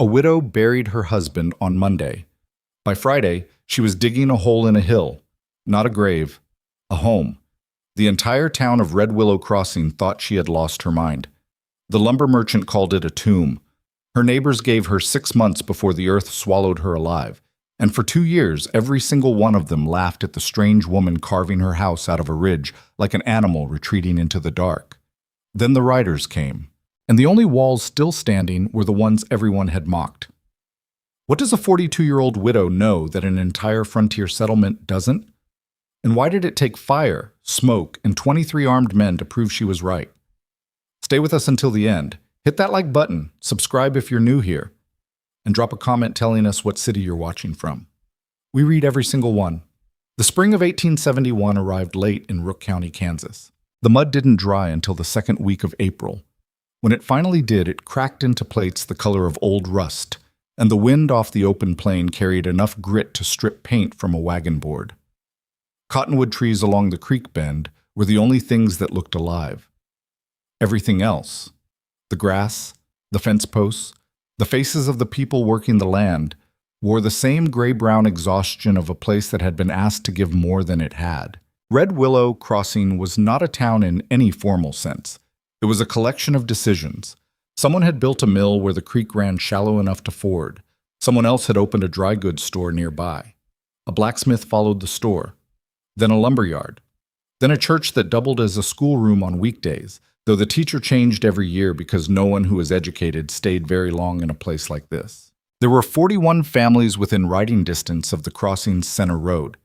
A widow buried her husband on Monday. By Friday, she was digging a hole in a hill. Not a grave, a home. The entire town of Red Willow Crossing thought she had lost her mind. The lumber merchant called it a tomb. Her neighbors gave her 6 months before the earth swallowed her alive. And for 2 years, every single one of them laughed at the strange woman carving her house out of a ridge like an animal retreating into the dark. Then the riders came, and the only walls still standing were the ones everyone had mocked. What does a 42-year-old widow know that an entire frontier settlement doesn't? And why did it take fire, smoke, and 23 armed men to prove she was right? Stay with us until the end. Hit that like button, subscribe if you're new here, and drop a comment telling us what city you're watching from. We read every single one. The spring of 1871 arrived late in Rook County, Kansas. The mud didn't dry until the second week of April. When it finally did, it cracked into plates the color of old rust, and the wind off the open plain carried enough grit to strip paint from a wagon board. Cottonwood trees along the creek bend were the only things that looked alive. Everything else, the grass, the fence posts, the faces of the people working the land, wore the same gray-brown exhaustion of a place that had been asked to give more than it had. Red Willow Crossing was not a town in any formal sense. It was a collection of decisions. Someone had built a mill where the creek ran shallow enough to ford. Someone else had opened a dry goods store nearby. A blacksmith followed the store. Then a lumberyard. Then a church that doubled as a schoolroom on weekdays, though the teacher changed every year because no one who was educated stayed very long in a place like this. There were 41 families within riding distance of the crossing's center road.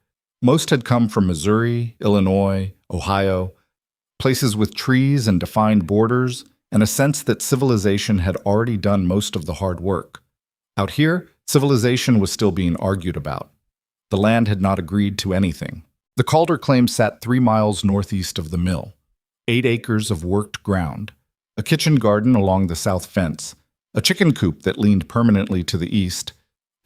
Most had come from Missouri, Illinois, Ohio, places with trees and defined borders, and a sense that civilization had already done most of the hard work. Out here, civilization was still being argued about. The land had not agreed to anything. The Calder claim sat 3 miles northeast of the mill. 8 acres of worked ground, a kitchen garden along the south fence, a chicken coop that leaned permanently to the east,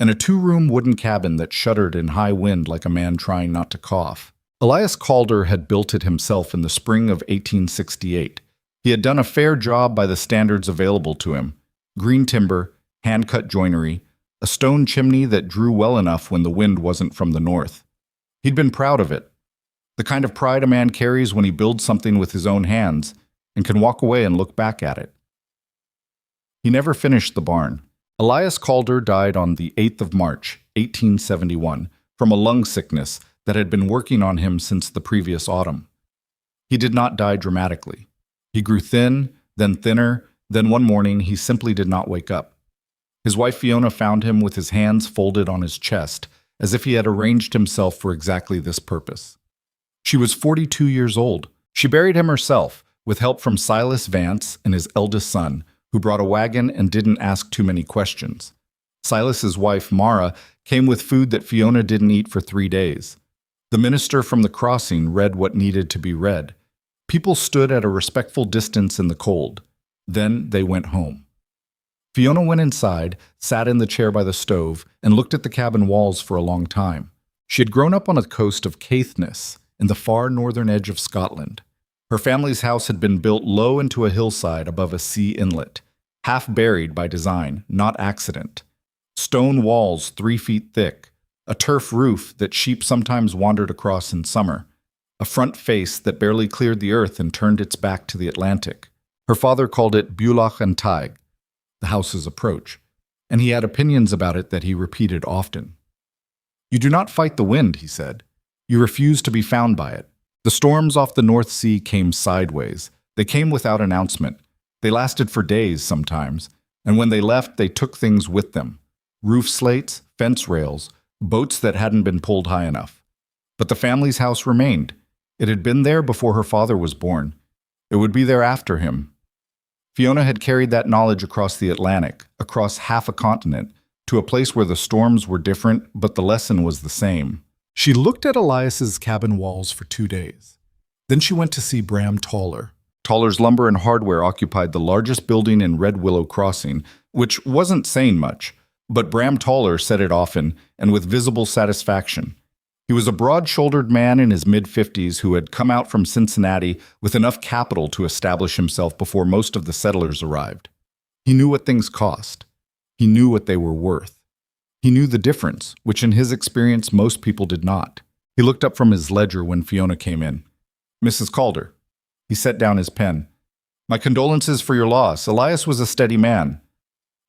and a 2-room wooden cabin that shuddered in high wind like a man trying not to cough. Elias Calder had built it himself in the spring of 1868. He had done a fair job by the standards available to him: green timber, hand-cut joinery, a stone chimney that drew well enough when the wind wasn't from the north. He'd been proud of it. The kind of pride a man carries when he builds something with his own hands and can walk away and look back at it. He never finished the barn. Elias Calder died on the 8th of March, 1871, from a lung sickness that had been working on him since the previous autumn. He did not die dramatically. He grew thin, then thinner, then one morning he simply did not wake up. His wife Fiona found him with his hands folded on his chest, as if he had arranged himself for exactly this purpose. She was 42 years old. She buried him herself, with help from Silas Vance and his eldest son, who brought a wagon and didn't ask too many questions. Silas's wife, Mara, came with food that Fiona didn't eat for 3 days. The minister from the crossing read what needed to be read. People stood at a respectful distance in the cold. Then they went home. Fiona went inside, sat in the chair by the stove, and looked at the cabin walls for a long time. She had grown up on the coast of Caithness, in the far northern edge of Scotland. Her family's house had been built low into a hillside above a sea inlet, half buried by design, not accident. Stone walls 3 feet thick, a turf roof that sheep sometimes wandered across in summer, a front face that barely cleared the earth and turned its back to the Atlantic. Her father called it Bulach and Taig, the house's approach, and he had opinions about it that he repeated often. "You do not fight the wind," he said. "You refuse to be found by it." The storms off the North Sea came sideways. They came without announcement. They lasted for days sometimes, and when they left, they took things with them: roof slates, fence rails, boats that hadn't been pulled high enough. But the family's house remained. It had been there before her father was born. It would be there after him. Fiona had carried that knowledge across the Atlantic, across half a continent, to a place where the storms were different, but the lesson was the same. She looked at Elias's cabin walls for 2 days. Then she went to see Bram Toller. Toller's Lumber and Hardware occupied the largest building in Red Willow Crossing, which wasn't saying much, but Bram Toller said it often and with visible satisfaction. He was a broad-shouldered man in his mid-50s who had come out from Cincinnati with enough capital to establish himself before most of the settlers arrived. He knew what things cost. He knew what they were worth. He knew the difference, which in his experience most people did not. He looked up from his ledger when Fiona came in. "Mrs. Calder." He set down his pen. "My condolences for your loss. Elias was a steady man."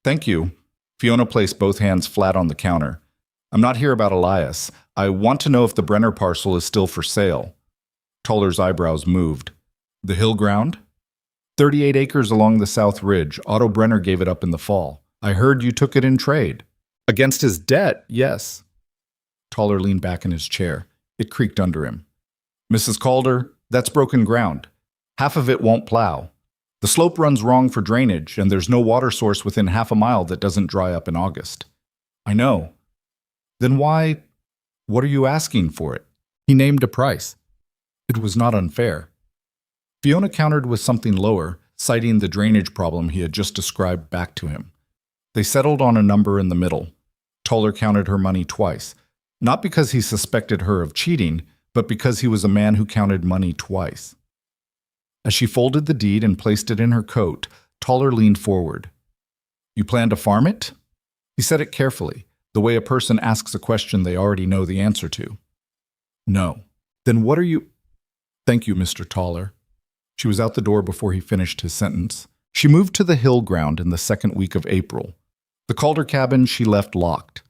"Thank you." Fiona placed both hands flat on the counter. "I'm not here about Elias. I want to know if the Brenner parcel is still for sale." Toller's eyebrows moved. "The hill ground?" 38 acres along the South Ridge. Otto Brenner gave it up in the fall. I heard you took it in trade. Against his debt, yes. Toller leaned back in his chair. It creaked under him. "Mrs. Calder, that's broken ground. Half of it won't plow. The slope runs wrong for drainage, and there's no water source within half a mile that doesn't dry up in August." "I know." "Then why? What are you asking for it?" He named a price. It was not unfair. Fiona countered with something lower, citing the drainage problem he had just described back to him. They settled on a number in the middle. Toller counted her money twice, not because he suspected her of cheating, but because he was a man who counted money twice. As she folded the deed and placed it in her coat, Toller leaned forward. "You plan to farm it?" He said it carefully, the way a person asks a question they already know the answer to. "No." "Then what are you—" "Thank you, Mr. Toller." She was out the door before he finished his sentence. She moved to the hill ground in the second week of April. The Calder cabin she left locked.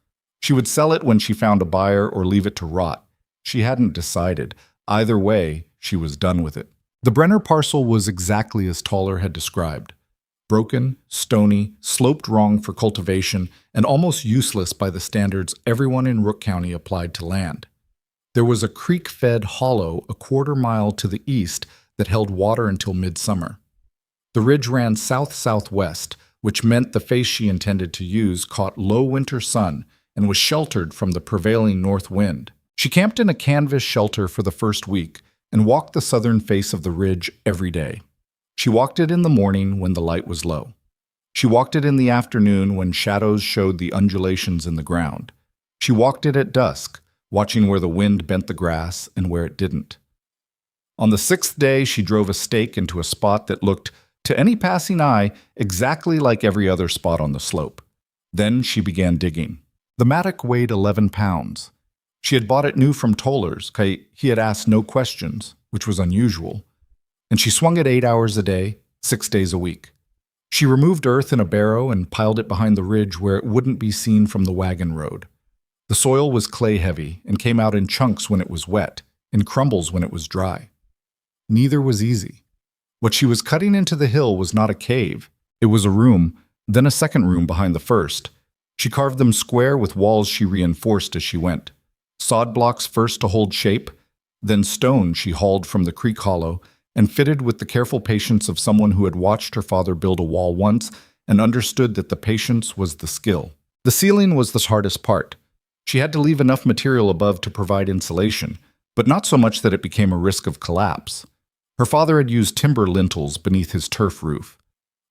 She would sell it when she found a buyer or leave it to rot. She hadn't decided. Either way, she was done with it. The Brenner parcel was exactly as Toller had described. Broken, stony, sloped wrong for cultivation, and almost useless by the standards everyone in Rook County applied to land. There was a creek-fed hollow a quarter-mile to the east that held water until midsummer. The ridge ran south-southwest, which meant the face she intended to use caught low winter sun and was sheltered from the prevailing north wind. She camped in a canvas shelter for the first week and walked the southern face of the ridge every day. She walked it in the morning when the light was low. She walked it in the afternoon when shadows showed the undulations in the ground. She walked it at dusk, watching where the wind bent the grass and where it didn't. On the sixth day, she drove a stake into a spot that looked, to any passing eye, exactly like every other spot on the slope. Then she began digging. The mattock weighed 11 pounds. She had bought it new from Toller's. He had asked no questions, which was unusual. And she swung it 8 hours a day, 6 days a week. She removed earth in a barrow and piled it behind the ridge where it wouldn't be seen from the wagon road. The soil was clay-heavy and came out in chunks when it was wet, in crumbles when it was dry. Neither was easy. What she was cutting into the hill was not a cave. It was a room, then a second room behind the first. She carved them square with walls she reinforced as she went. Sod blocks first to hold shape, then stone she hauled from the creek hollow and fitted with the careful patience of someone who had watched her father build a wall once and understood that the patience was the skill. The ceiling was the hardest part. She had to leave enough material above to provide insulation, but not so much that it became a risk of collapse. Her father had used timber lintels beneath his turf roof.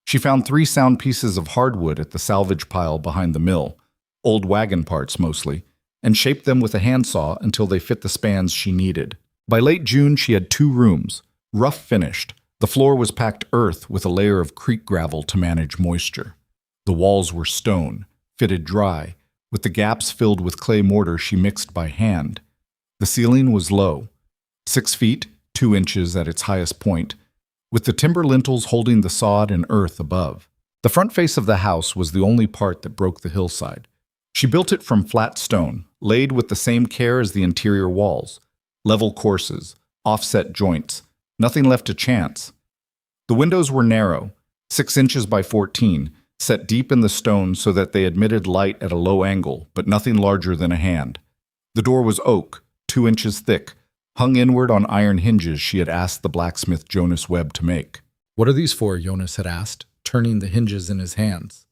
She found 3 sound pieces of hardwood at the salvage pile behind the mill, old wagon parts mostly, and shaped them with a handsaw until they fit the spans she needed. By late June, she had 2 rooms, rough finished. The floor was packed earth with a layer of creek gravel to manage moisture. The walls were stone, fitted dry, with the gaps filled with clay mortar she mixed by hand. The ceiling was low, 6 feet, 2 inches at its highest point, with the timber lintels holding the sod and earth above. The front face of the house was the only part that broke the hillside. She built it from flat stone, laid with the same care as the interior walls. Level courses, offset joints, nothing left to chance. The windows were narrow, 6 inches by 14, set deep in the stone so that they admitted light at a low angle, but nothing larger than a hand. The door was oak, 2 inches thick, hung inward on iron hinges she had asked the blacksmith Jonas Webb to make. "What are these for?" Jonas had asked, turning the hinges in his hands.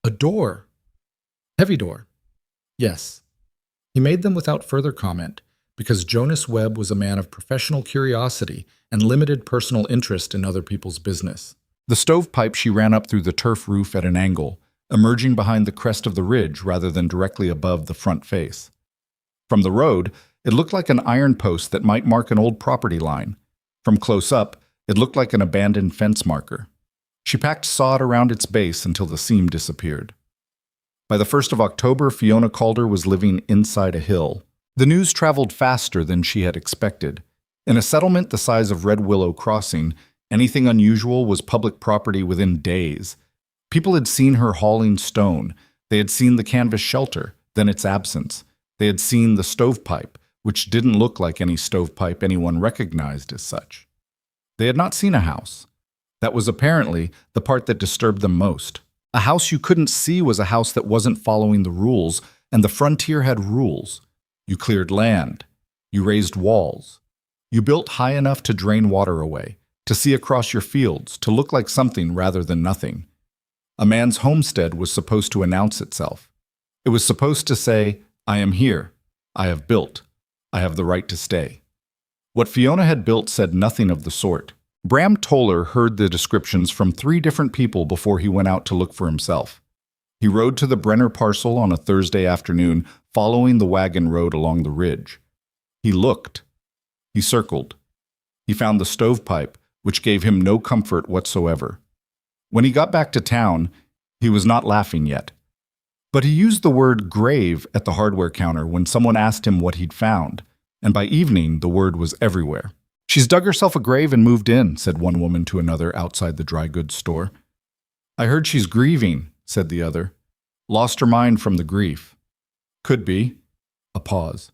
"A door." "Heavy door." "Yes." He made them without further comment, because Jonas Webb was a man of professional curiosity and limited personal interest in other people's business. The stovepipe she ran up through the turf roof at an angle, emerging behind the crest of the ridge rather than directly above the front face. From the road, it looked like an iron post that might mark an old property line. From close up, it looked like an abandoned fence marker. She packed sod around its base until the seam disappeared. By the 1st of October, Fiona Calder was living inside a hill. The news traveled faster than she had expected. In a settlement the size of Red Willow Crossing, anything unusual was public property within days. People had seen her hauling stone. They had seen the canvas shelter, then its absence. They had seen the stovepipe, which didn't look like any stovepipe anyone recognized as such. They had not seen a house. That was apparently the part that disturbed them most. A house you couldn't see was a house that wasn't following the rules, and the frontier had rules. You cleared land. You raised walls. You built high enough to drain water away, to see across your fields, to look like something rather than nothing. A man's homestead was supposed to announce itself. It was supposed to say, "I am here. I have built. I have the right to stay." What Fiona had built said nothing of the sort. Bram Toller heard the descriptions from 3 different people before he went out to look for himself. He rode to the Brenner parcel on a Thursday afternoon, following the wagon road along the ridge. He looked. He circled. He found the stovepipe, which gave him no comfort whatsoever. When he got back to town, he was not laughing yet. But he used the word grave at the hardware counter when someone asked him what he'd found, and by evening the word was everywhere. "She's dug herself a grave and moved in," said one woman to another outside the dry goods store. "I heard she's grieving," said the other. "Lost her mind from the grief." "Could be." A pause.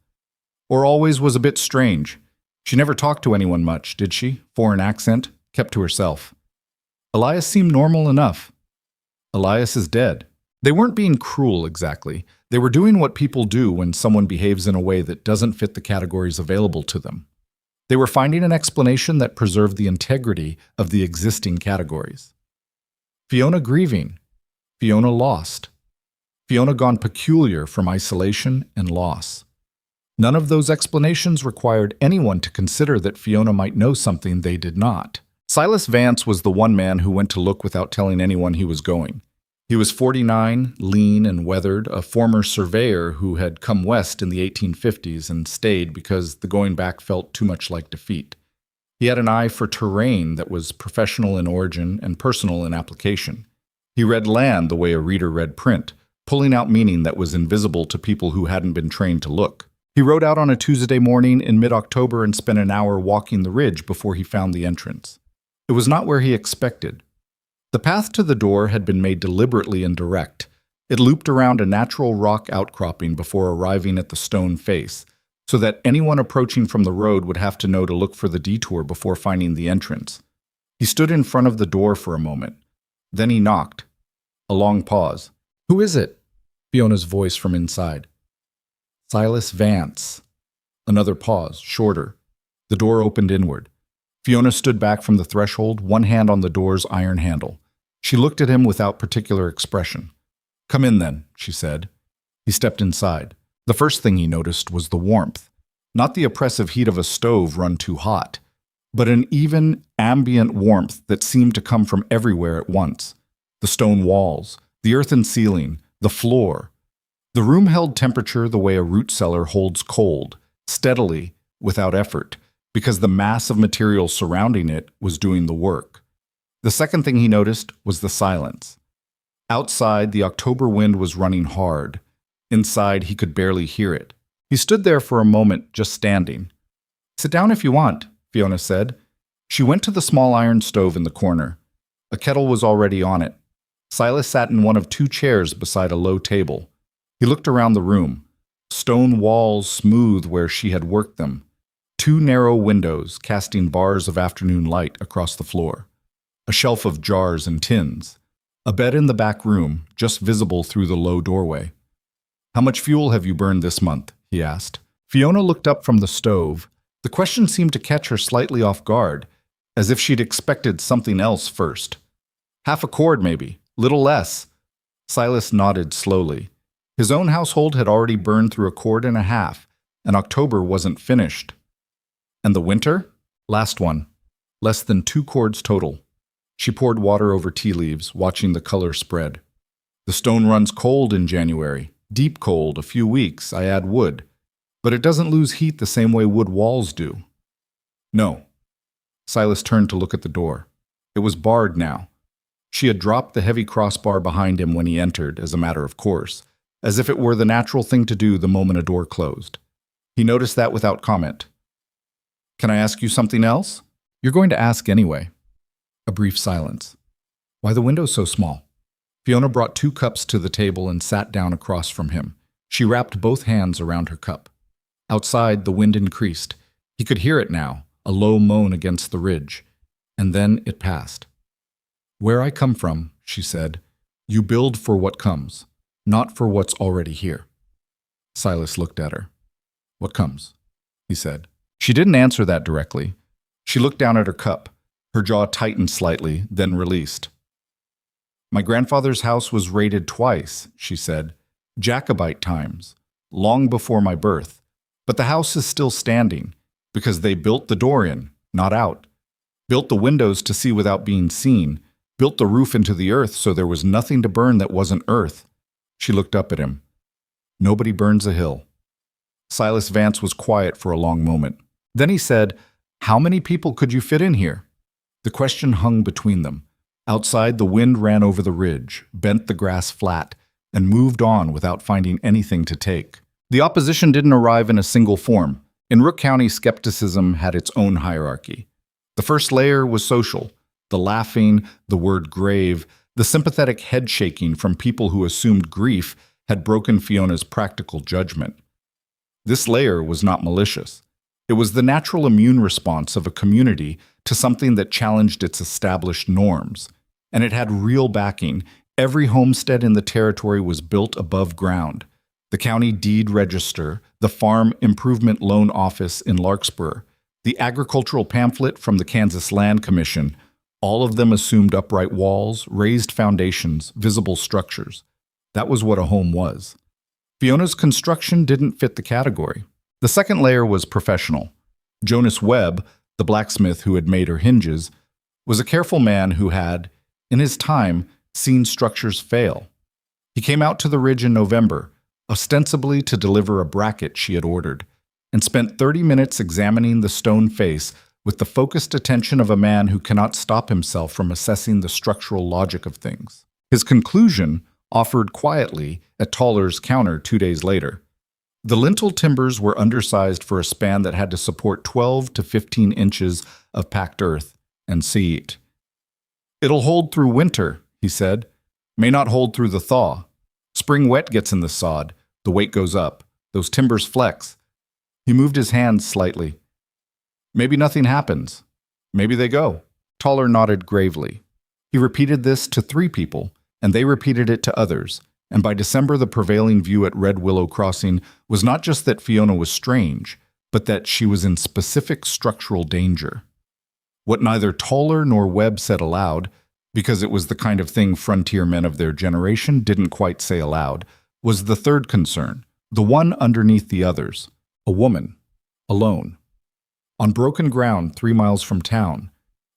"Or always was a bit strange. She never talked to anyone much, did she? Foreign accent, kept to herself." "Elias seemed normal enough." "Elias is dead." They weren't being cruel exactly. They were doing what people do when someone behaves in a way that doesn't fit the categories available to them. They were finding an explanation that preserved the integrity of the existing categories. Fiona grieving. Fiona lost. Fiona gone peculiar from isolation and loss. None of those explanations required anyone to consider that Fiona might know something they did not. Silas Vance was the one man who went to look without telling anyone he was going. He was 49, lean and weathered, a former surveyor who had come west in the 1850s and stayed because the going back felt too much like defeat. He had an eye for terrain that was professional in origin and personal in application. He read land the way a reader read print, pulling out meaning that was invisible to people who hadn't been trained to look. He rode out on a Tuesday morning in mid-October and spent an hour walking the ridge before he found the entrance. It was not where he expected. The path to the door had been made deliberately indirect. It looped around a natural rock outcropping before arriving at the stone face, so that anyone approaching from the road would have to know to look for the detour before finding the entrance. He stood in front of the door for a moment. Then he knocked. A long pause. "Who is it?" Fiona's voice from inside. "Silas Vance." Another pause, shorter. The door opened inward. Fiona stood back from the threshold, one hand on the door's iron handle. She looked at him without particular expression. "Come in then," she said. He stepped inside. The first thing he noticed was the warmth. Not the oppressive heat of a stove run too hot, but an even, ambient warmth that seemed to come from everywhere at once. The stone walls, the earthen ceiling, the floor. The room held temperature the way a root cellar holds cold, steadily, without effort, because the mass of material surrounding it was doing the work. The second thing he noticed was the silence. Outside, the October wind was running hard. Inside, he could barely hear it. He stood there for a moment, just standing. "Sit down if you want," Fiona said. She went to the small iron stove in the corner. A kettle was already on it. Silas sat in one of 2 chairs beside a low table. He looked around the room. Stone walls smooth where she had worked them. 2 narrow windows casting bars of afternoon light across the floor. A shelf of jars and tins. A bed in the back room, just visible through the low doorway. "How much fuel have you burned this month?" he asked. Fiona looked up from the stove. The question seemed to catch her slightly off guard, as if she'd expected something else first. "Half a cord, maybe. Little less." Silas nodded slowly. His own household had already burned through a cord and a half, and October wasn't finished. "And the winter?" "Last one. Less than 2 cords total." She poured water over tea leaves, watching the color spread. "The stone runs cold in January. Deep cold, a few weeks. I add wood. But it doesn't lose heat the same way wood walls do." "No." Silas turned to look at the door. It was barred now. She had dropped the heavy crossbar behind him when he entered, as a matter of course, as if it were the natural thing to do the moment a door closed. He noticed that without comment. "Can I ask you something else?" "You're going to ask anyway." A brief silence. "Why the window so small?" Fiona brought 2 cups to the table and sat down across from him. She wrapped both hands around her cup. Outside, the wind increased. He could hear it now, a low moan against the ridge. And then it passed. "Where I come from," she said, "you build for what comes, not for what's already here." Silas looked at her. "What comes?" he said. She didn't answer that directly. She looked down at her cup. Her jaw tightened slightly, then released. "My grandfather's house was raided twice," she said. "Jacobite times, long before my birth. But the house is still standing, because they built the door in, not out. Built the windows to see without being seen. Built the roof into the earth so there was nothing to burn that wasn't earth." She looked up at him. "Nobody burns a hill." Silas Vance was quiet for a long moment. Then he said, "How many people could you fit in here?" The question hung between them. Outside, the wind ran over the ridge, bent the grass flat, and moved on without finding anything to take. The opposition didn't arrive in a single form. In Rook County, skepticism had its own hierarchy. The first layer was social. The laughing, the word grave, the sympathetic head-shaking from people who assumed grief had broken Fiona's practical judgment. This layer was not malicious. It was the natural immune response of a community to something that challenged its established norms. And it had real backing. Every homestead in the territory was built above ground. The county deed register, the farm improvement loan office in Larkspur, the agricultural pamphlet from the Kansas Land Commission, all of them assumed upright walls, raised foundations, visible structures. That was what a home was. Fiona's construction didn't fit the category. The second layer was professional. Jonas Webb, the blacksmith who had made her hinges, was a careful man who had, in his time, seen structures fail. He came out to the ridge in November, ostensibly to deliver a bracket she had ordered, and spent 30 minutes examining the stone face with the focused attention of a man who cannot stop himself from assessing the structural logic of things. His conclusion, offered quietly at Toller's counter 2 days later. The lintel timbers were undersized for a span that had to support 12 to 15 inches of packed earth and seat. "It'll hold through winter," he said. "May not hold through the thaw. Spring wet gets in the sod. The weight goes up. Those timbers flex." He moved his hands slightly. "Maybe nothing happens. Maybe they go." Toller nodded gravely. He repeated this to 3 people, and they repeated it to others. And by December, the prevailing view at Red Willow Crossing was not just that Fiona was strange, but that she was in specific structural danger. What neither Toller nor Webb said aloud, because it was the kind of thing frontier men of their generation didn't quite say aloud, was the third concern, the one underneath the others. A woman, alone, on broken ground 3 miles from town,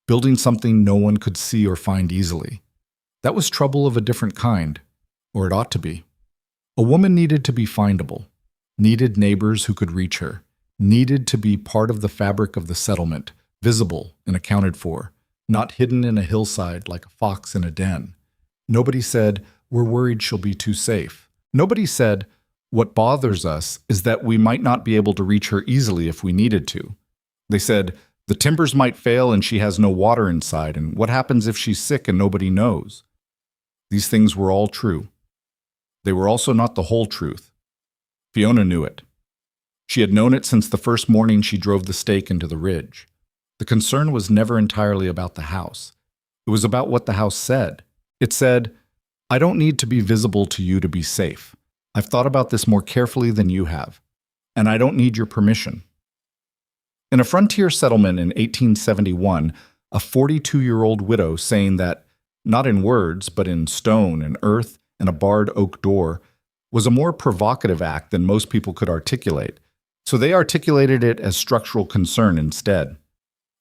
building something no one could see or find easily. That was trouble of a different kind, or it ought to be. A woman needed to be findable, needed neighbors who could reach her, needed to be part of the fabric of the settlement, visible and accounted for, not hidden in a hillside like a fox in a den. Nobody said, "We're worried she'll be too safe." Nobody said, "What bothers us is that we might not be able to reach her easily if we needed to." They said, "The timbers might fail and she has no water inside, and what happens if she's sick and nobody knows?" These things were all true. They were also not the whole truth. Fiona knew it. She had known it since the first morning she drove the stake into the ridge. The concern was never entirely about the house. It was about what the house said. It said, "I don't need to be visible to you to be safe. I've thought about this more carefully than you have, and I don't need your permission." In a frontier settlement in 1871, a 42-year-old widow saying that, not in words, but in stone and earth and a barred oak door, was a more provocative act than most people could articulate, so they articulated it as structural concern instead.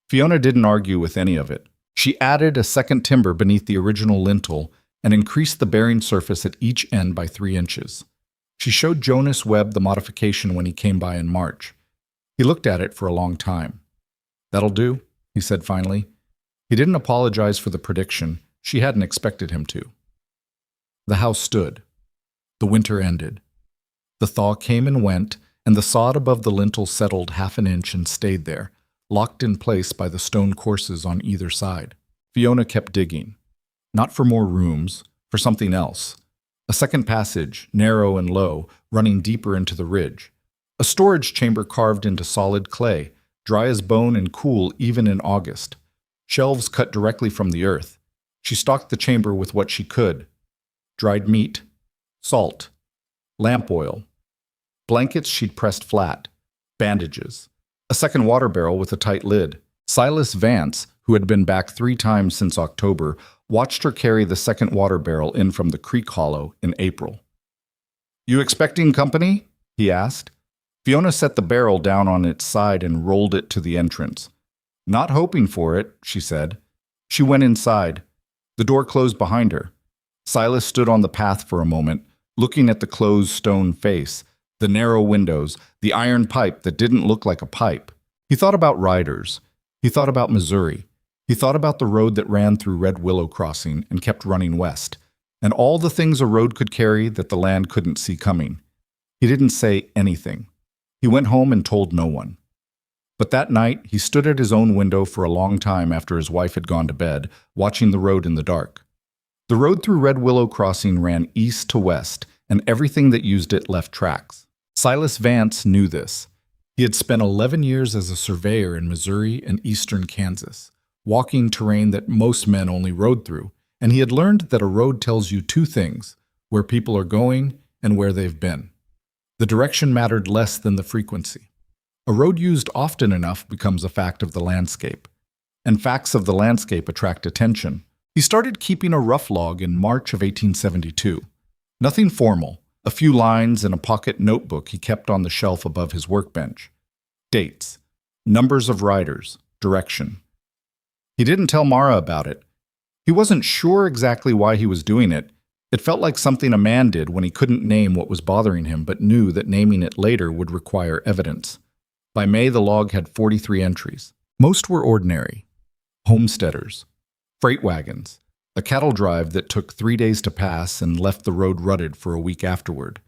Fiona didn't argue with any of it. She added a second timber beneath the original lintel and increased the bearing surface at each end by 3 inches. She showed Jonas Webb the modification when he came by in March. He looked at it for a long time. "That'll do," he said finally. He didn't apologize for the prediction, She hadn't expected him to. The house stood. The winter ended. The thaw came and went, and the sod above the lintel settled half an inch and stayed there, locked in place by the stone courses on either side. Fiona kept digging. Not for more rooms, for something else. A second passage, narrow and low, running deeper into the ridge. A storage chamber carved into solid clay, dry as bone and cool even in August. Shelves cut directly from the earth. She stocked the chamber with what she could. Dried meat, salt, lamp oil, blankets she'd pressed flat, bandages, a second water barrel with a tight lid. Silas Vance, who had been back 3 times since October, watched her carry the second water barrel in from the creek hollow in April. "You expecting company?" he asked. Fiona set the barrel down on its side and rolled it to the entrance. "Not hoping for it," she said. She went inside. The door closed behind her. Silas stood on the path for a moment, looking at the closed stone face, the narrow windows, the iron pipe that didn't look like a pipe. He thought about riders. He thought about Missouri. He thought about the road that ran through Red Willow Crossing and kept running west, and all the things a road could carry that the land couldn't see coming. He didn't say anything. He went home and told no one. But that night, he stood at his own window for a long time after his wife had gone to bed, watching the road in the dark. The road through Red Willow Crossing ran east to west, and everything that used it left tracks. Silas Vance knew this. He had spent 11 years as a surveyor in Missouri and eastern Kansas, walking terrain that most men only rode through, and he had learned that a road tells you 2 things: where people are going and where they've been. The direction mattered less than the frequency. A road used often enough becomes a fact of the landscape, and facts of the landscape attract attention. He started keeping a rough log in March of 1872. Nothing formal, a few lines in a pocket notebook he kept on the shelf above his workbench. Dates, numbers of riders, direction. He didn't tell Mara about it. He wasn't sure exactly why he was doing it. It felt like something a man did when he couldn't name what was bothering him but knew that naming it later would require evidence. By May, the log had 43 entries. Most were ordinary. Homesteaders, freight wagons, a cattle drive that took 3 days to pass and left the road rutted for a week afterward,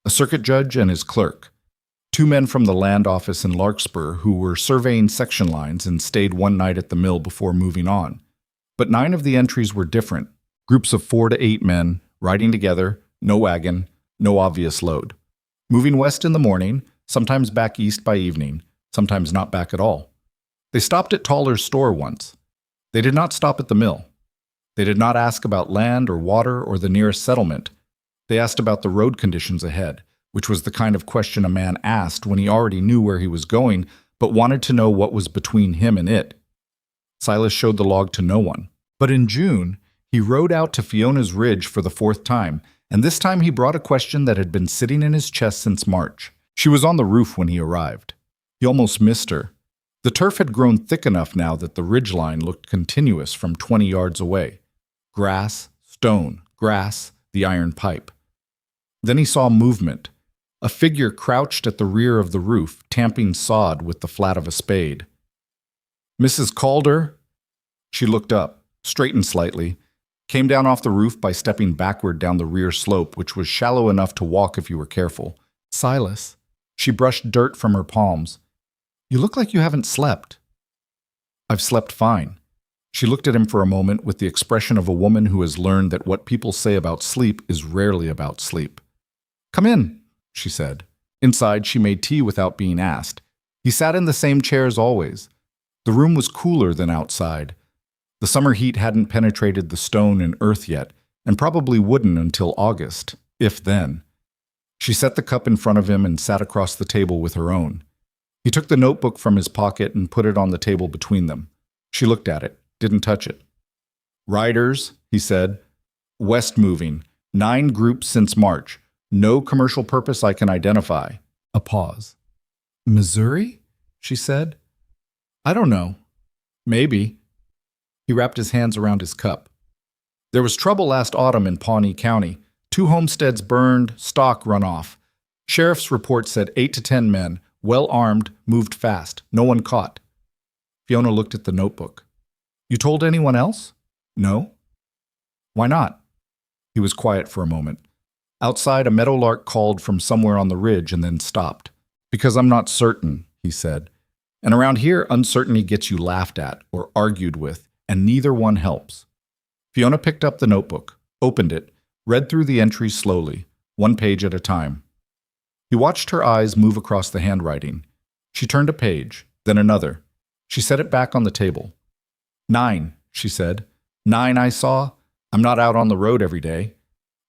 a circuit judge and his clerk, 2 men from the land office in Larkspur who were surveying section lines and stayed one night at the mill before moving on. But 9 of the entries were different, groups of 4 to 8 men, riding together, no wagon, no obvious load. Moving west in the morning, sometimes back east by evening, sometimes not back at all. They stopped at Toller's store once. They did not stop at the mill. They did not ask about land or water or the nearest settlement. They asked about the road conditions ahead, which was the kind of question a man asked when he already knew where he was going, but wanted to know what was between him and it. Silas showed the log to no one. But in June, he rode out to Fiona's Ridge for the 4th time, and this time he brought a question that had been sitting in his chest since March. She was on the roof when he arrived. He almost missed her. The turf had grown thick enough now that the ridgeline looked continuous from 20 yards away. Grass, stone, grass, the iron pipe. Then he saw movement. A figure crouched at the rear of the roof, tamping sod with the flat of a spade. "Mrs. Calder?" She looked up, straightened slightly, came down off the roof by stepping backward down the rear slope, which was shallow enough to walk if you were careful. "Silas." She brushed dirt from her palms. "You look like you haven't slept." "I've slept fine." She looked at him for a moment with the expression of a woman who has learned that what people say about sleep is rarely about sleep. "Come in," she said. Inside, she made tea without being asked. He sat in the same chair as always. The room was cooler than outside. The summer heat hadn't penetrated the stone and earth yet, and probably wouldn't until August, if then. She set the cup in front of him and sat across the table with her own. He took the notebook from his pocket and put it on the table between them. She looked at it, didn't touch it. "Riders," he said. "West moving. 9 groups since March. No commercial purpose I can identify." A pause. "Missouri?" she said. "I don't know. Maybe." He wrapped his hands around his cup. "There was trouble last autumn in Pawnee County. 2 homesteads burned, stock run off. Sheriff's report said 8 to 10 men, well armed, moved fast. No one caught." Fiona looked at the notebook. "You told anyone else?" "No." Why not? He was quiet for a moment. Outside, a meadowlark called from somewhere on the ridge and then stopped. Because I'm not certain, he said. And around here, uncertainty gets you laughed at or argued with, and neither one helps. Fiona picked up the notebook, opened it, read through the entries slowly, one page at a time. He watched her eyes move across the handwriting. She turned a page, then another. She set it back on the table. 9, she said. 9 I saw. I'm not out on the road every day.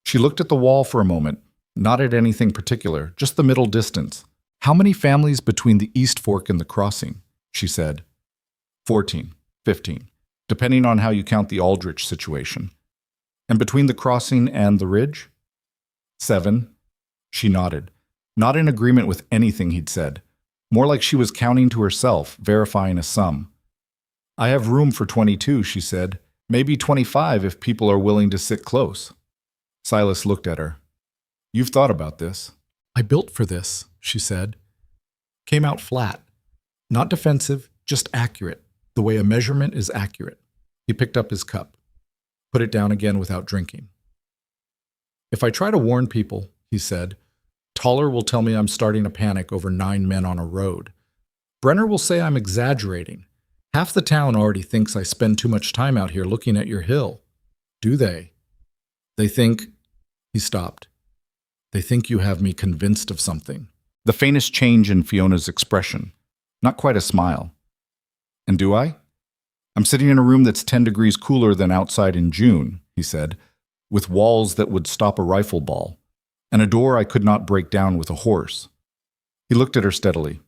She looked at the wall for a moment, not at anything particular, just the middle distance. How many families between the East Fork and the crossing? She said. 14, 15, depending on how you count the Aldrich situation. And between the crossing and the ridge? 7. She nodded, not in agreement with anything he'd said. More like she was counting to herself, verifying a sum. I have room for 22, she said. Maybe 25 if people are willing to sit close. Silas looked at her. You've thought about this. I built for this, she said. Came out flat. Not defensive, just accurate, the way a measurement is accurate. He picked up his cup, put it down again without drinking. If I try to warn people, he said, Toller will tell me I'm starting a panic over 9 men on a road. Brenner will say I'm exaggerating. Half the town already thinks I spend too much time out here looking at your hill. Do they? They think... He stopped. They think you have me convinced of something. The faintest change in Fiona's expression. Not quite a smile. And do I? I'm sitting in a room that's 10 degrees cooler than outside in June, he said, with walls that would stop a rifle ball, and a door I could not break down with a horse. He looked at her steadily.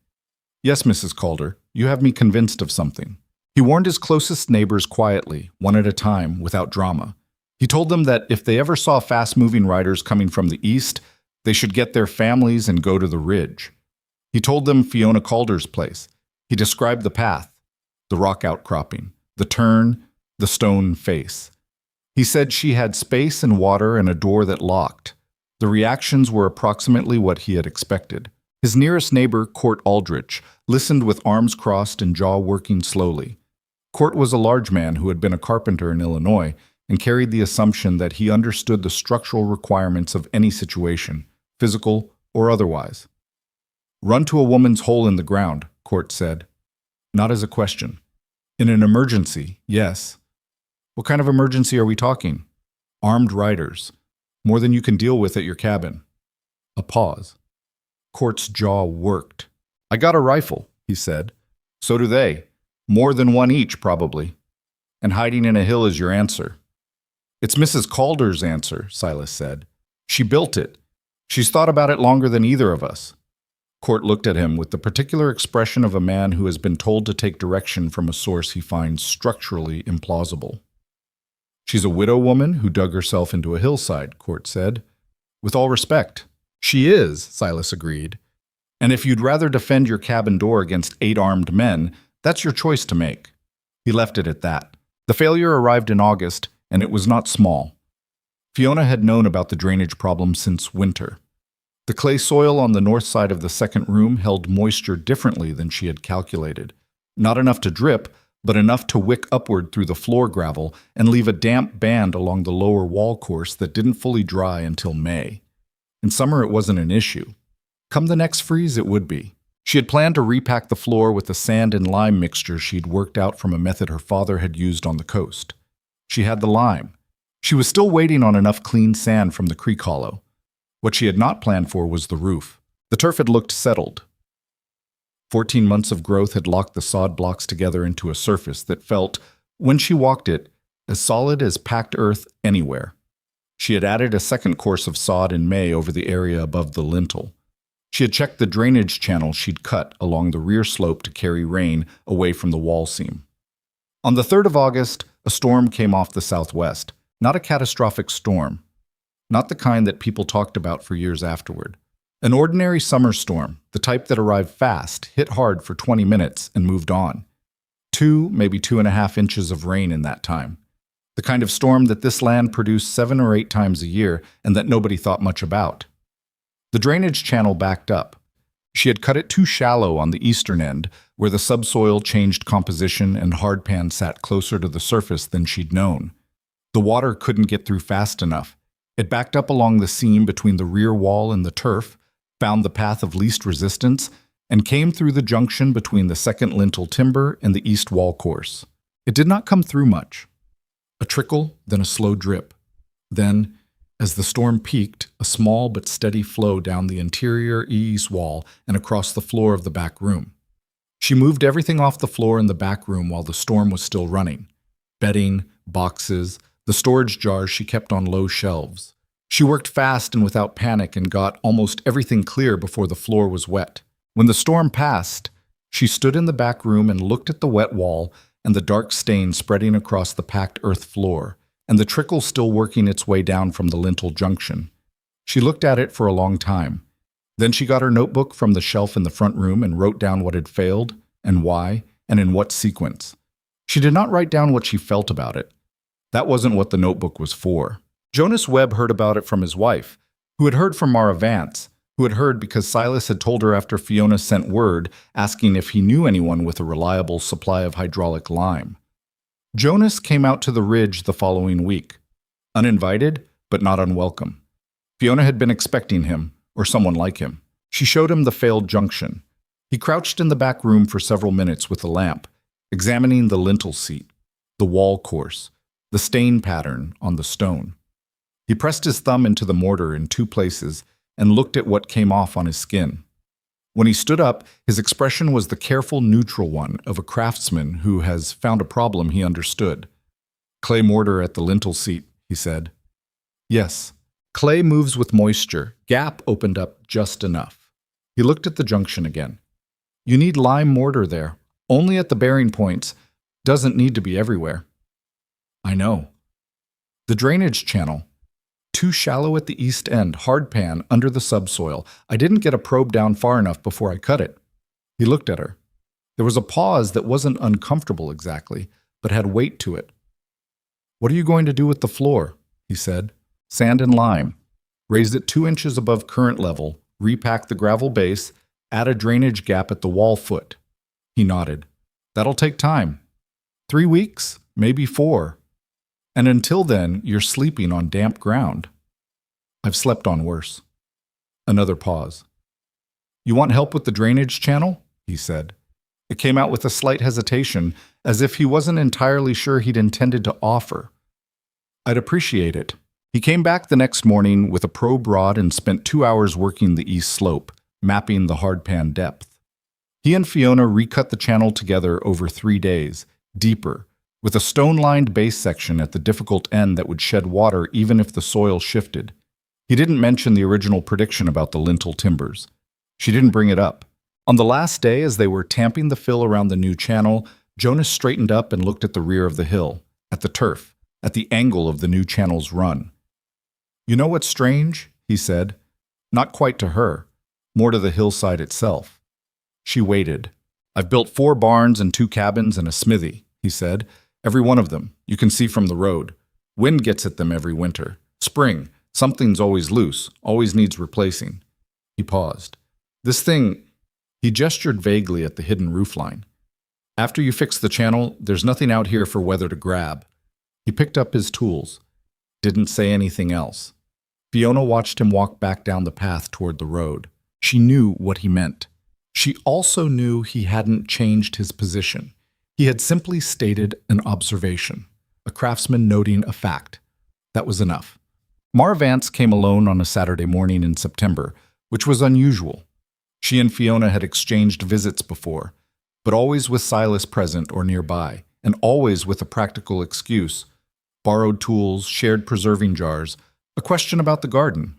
Yes, Mrs. Calder, you have me convinced of something. He warned his closest neighbors quietly, one at a time, without drama. He told them that if they ever saw fast-moving riders coming from the east, they should get their families and go to the ridge. He told them Fiona Calder's place. He described the path, the rock outcropping, the turn, the stone face. He said she had space and water and a door that locked. The reactions were approximately what he had expected. His nearest neighbor, Court Aldrich, listened with arms crossed and jaw working slowly. Court was a large man who had been a carpenter in Illinois and carried the assumption that he understood the structural requirements of any situation, physical or otherwise. Run to a woman's hole in the ground, Court said. Not as a question. In an emergency, yes. What kind of emergency are we talking? Armed riders. More than you can deal with at your cabin. A pause. Court's jaw worked. I got a rifle, he said. So do they. More than one each, probably. And hiding in a hill is your answer. It's Mrs. Calder's answer, Silas said. She built it. She's thought about it longer than either of us. Court looked at him with the particular expression of a man who has been told to take direction from a source he finds structurally implausible. She's a widow woman who dug herself into a hillside, Court said. With all respect. She is, Silas agreed. And if you'd rather defend your cabin door against 8 armed men, that's your choice to make. He left it at that. The failure arrived in August, and it was not small. Fiona had known about the drainage problem since winter. The clay soil on the north side of the second room held moisture differently than she had calculated. Not enough to drip, but enough to wick upward through the floor gravel and leave a damp band along the lower wall course that didn't fully dry until May. In summer, it wasn't an issue. Come the next freeze, it would be. She had planned to repack the floor with the sand and lime mixture she'd worked out from a method her father had used on the coast. She had the lime. She was still waiting on enough clean sand from the creek hollow. What she had not planned for was the roof. The turf had looked settled. 14 months of growth had locked the sod blocks together into a surface that felt, when she walked it, as solid as packed earth anywhere. She had added a second course of sod in May over the area above the lintel. She had checked the drainage channel she'd cut along the rear slope to carry rain away from the wall seam. On the 3rd of August, a storm came off the southwest. Not a catastrophic storm. Not the kind that people talked about for years afterward. An ordinary summer storm, the type that arrived fast, hit hard for 20 minutes, and moved on. 2, maybe 2.5 inches of rain in that time. The kind of storm that this land produced 7 or 8 times a year and that nobody thought much about. The drainage channel backed up. She had cut it too shallow on the eastern end, where the subsoil changed composition and hardpan sat closer to the surface than she'd known. The The water couldn't get through fast enough. It backed up along the seam between the rear wall and the turf, found the path of least resistance, and came through the junction between the second lintel timber and the east wall course. It did not come through much. A trickle, then a slow drip. Then, as the storm peaked, a small but steady flow down the interior east wall and across the floor of the back room. She moved everything off the floor in the back room while the storm was still running. Bedding, boxes, the storage jars she kept on low shelves. She worked fast and without panic and got almost everything clear before the floor was wet. When the storm passed, she stood in the back room and looked at the wet wall and the dark stain spreading across the packed earth floor, and the trickle still working its way down from the lintel junction. She looked at it for a long time. Then she got her notebook from the shelf in the front room and wrote down what had failed, and why, and in what sequence. She did not write down what she felt about it. That wasn't what the notebook was for. Jonas Webb heard about it from his wife, who had heard from Mara Vance, who had heard because Silas had told her after Fiona sent word asking if he knew anyone with a reliable supply of hydraulic lime. Jonas came out to the ridge the following week, uninvited but not unwelcome. Fiona had been expecting him, or someone like him. She showed him the failed junction. He crouched in the back room for several minutes with a lamp, examining the lintel seat, the wall course, the stain pattern on the stone. He pressed his thumb into the mortar in 2 places and looked at what came off on his skin. When he stood up, his expression was the careful, neutral one of a craftsman who has found a problem he understood. "Clay mortar at the lintel seat," he said. "Yes. Clay moves with moisture. Gap opened up just enough." He looked at the junction again. "You need lime mortar there. Only at the bearing points. Doesn't need to be everywhere." "I know." "The drainage channel. Too shallow at the east end, hard pan, under the subsoil. I didn't get a probe down far enough before I cut it." He looked at her. There was a pause that wasn't uncomfortable exactly, but had weight to it. "What are you going to do with the floor?" he said. "Sand and lime. Raise it 2 inches above current level, repack the gravel base, add a drainage gap at the wall foot." He nodded. "That'll take time. 3 weeks, maybe 4. And until then, you're sleeping on damp ground." "I've slept on worse." Another pause. "You want help with the drainage channel?" he said. It came out with a slight hesitation, as if he wasn't entirely sure he'd intended to offer. "I'd appreciate it." He came back the next morning with a probe rod and spent 2 hours working the east slope, mapping the hardpan depth. He and Fiona recut the channel together over 3 days, deeper, with a stone-lined base section at the difficult end that would shed water even if the soil shifted. He didn't mention the original prediction about the lintel timbers. She didn't bring it up. On the last day, as they were tamping the fill around the new channel, Jonas straightened up and looked at the rear of the hill, at the turf, at the angle of the new channel's run. "You know what's strange?" he said. Not quite to her, more to the hillside itself. She waited. "I've built 4 barns and 2 cabins and a smithy," he said. "Every one of them, you can see from the road. Wind gets at them every winter. Spring, something's always loose, always needs replacing." He paused. "This thing," he gestured vaguely at the hidden roofline. "After you fix the channel, there's nothing out here for weather to grab." He picked up his tools. Didn't say anything else. Fiona watched him walk back down the path toward the road. She knew what he meant. She also knew he hadn't changed his position. He had simply stated an observation, a craftsman noting a fact. That was enough. Mara Vance came alone on a Saturday morning in September, which was unusual. She and Fiona had exchanged visits before, but always with Silas present or nearby, and always with a practical excuse: borrowed tools, shared preserving jars, a question about the garden.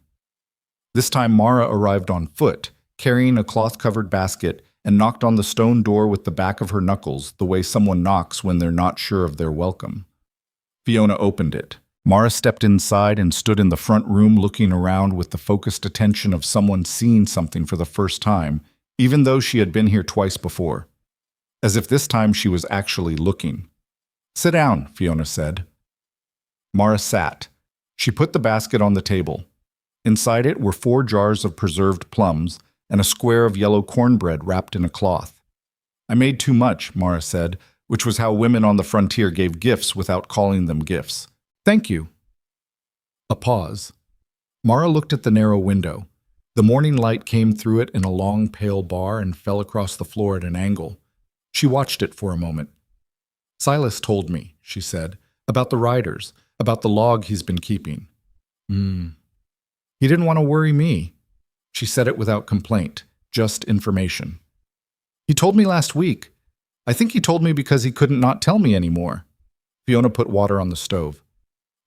This time Mara arrived on foot, carrying a cloth-covered basket, and knocked on the stone door with the back of her knuckles, the way someone knocks when they're not sure of their welcome. Fiona opened it. Mara stepped inside and stood in the front room looking around with the focused attention of someone seeing something for the first time, even though she had been here twice before. As if this time she was actually looking. "Sit down," Fiona said. Mara sat. She put the basket on the table. Inside it were 4 jars of preserved plums and a square of yellow cornbread wrapped in a cloth. "I made too much," Mara said, which was how women on the frontier gave gifts without calling them gifts. Thank you. A pause. Mara looked at the narrow window. The morning light came through it in a long, pale bar and fell across the floor at an angle. She watched it for a moment. Silas told me, she said, about the riders, about the log he's been keeping. He didn't want to worry me. She said it without complaint, just information. He told me last week. I think he told me because he couldn't not tell me anymore. Fiona put water on the stove.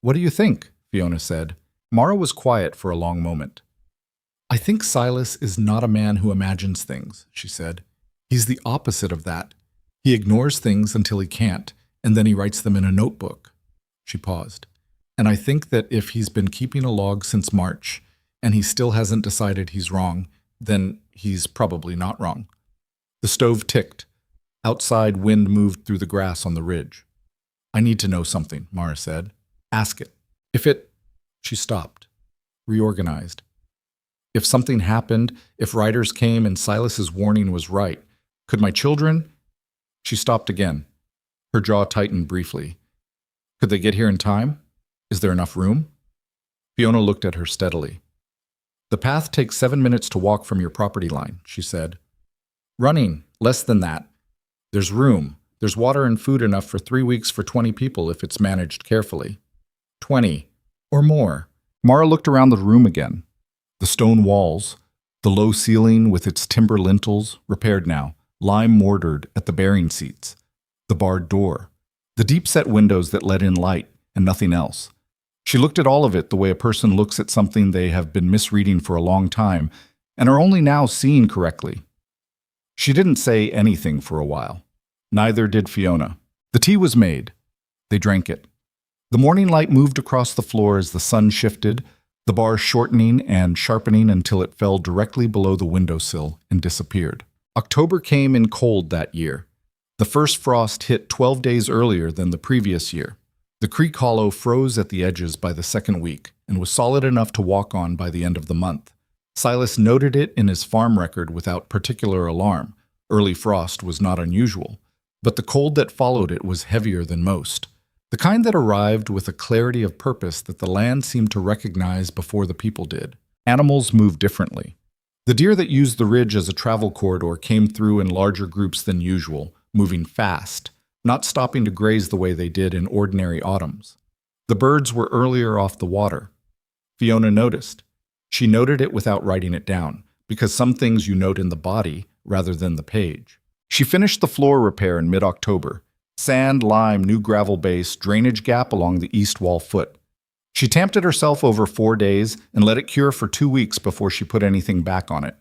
What do you think? Fiona said. Mara was quiet for a long moment. I think Silas is not a man who imagines things, she said. He's the opposite of that. He ignores things until he can't, and then he writes them in a notebook. She paused. And I think that if he's been keeping a log since March, and he still hasn't decided he's wrong, then he's probably not wrong. The stove ticked. Outside, wind moved through the grass on the ridge. I need to know something, Mara said. Ask it. She stopped, reorganized. If something happened, if riders came and Silas's warning was right, could my children? She stopped again. Her jaw tightened briefly. Could they get here in time? Is there enough room? Fiona looked at her steadily. The path takes 7 minutes to walk from your property line, she said. Running, less than that. There's room. There's water and food enough for 3 weeks for 20 people if it's managed carefully. 20. Or more. Mara looked around the room again. The stone walls, the low ceiling with its timber lintels, repaired now, lime mortared at the bearing seats, the barred door, the deep-set windows that let in light and nothing else. She looked at all of it the way a person looks at something they have been misreading for a long time and are only now seeing correctly. She didn't say anything for a while. Neither did Fiona. The tea was made. They drank it. The morning light moved across the floor as the sun shifted, the bar shortening and sharpening until it fell directly below the windowsill and disappeared. October came in cold that year. The first frost hit 12 days earlier than the previous year. The creek hollow froze at the edges by the second week and was solid enough to walk on by the end of the month. Silas noted it in his farm record without particular alarm. Early frost was not unusual, but the cold that followed it was heavier than most. The kind that arrived with a clarity of purpose that the land seemed to recognize before the people did. Animals moved differently. The deer that used the ridge as a travel corridor came through in larger groups than usual, moving fast, not stopping to graze the way they did in ordinary autumns. The birds were earlier off the water. Fiona noticed. She noted it without writing it down, because some things you note in the body rather than the page. She finished the floor repair in mid-October. Sand, lime, new gravel base, drainage gap along the east wall foot. She tamped it herself over 4 days and let it cure for 2 weeks before she put anything back on it.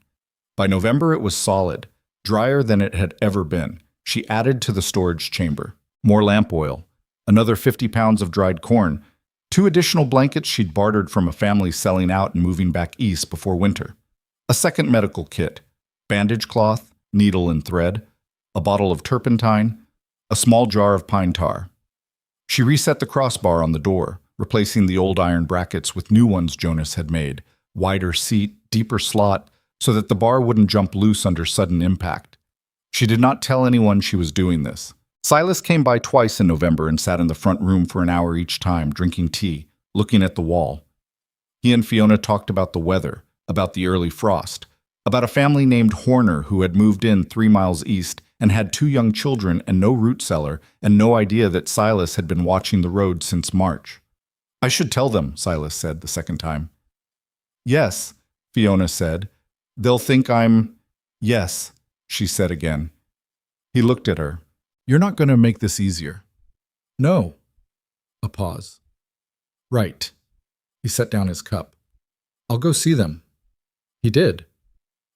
By November, it was solid, drier than it had ever been. She added to the storage chamber. More lamp oil, another 50 pounds of dried corn, 2 additional blankets she'd bartered from a family selling out and moving back east before winter, a second medical kit, bandage cloth, needle and thread, a bottle of turpentine, a small jar of pine tar. She reset the crossbar on the door, replacing the old iron brackets with new ones Jonas had made, wider seat, deeper slot, so that the bar wouldn't jump loose under sudden impact. She did not tell anyone she was doing this. Silas came by twice in November and sat in the front room for an hour each time, drinking tea, looking at the wall. He and Fiona talked about the weather, about the early frost, about a family named Horner who had moved in 3 miles east and had 2 young children and no root cellar and no idea that Silas had been watching the road since March. I should tell them, Silas said the second time. Yes, Fiona said. They'll think I'm... Yes, she said again. He looked at her. You're not going to make this easier. No. A pause. Right. He set down his cup. I'll go see them. He did.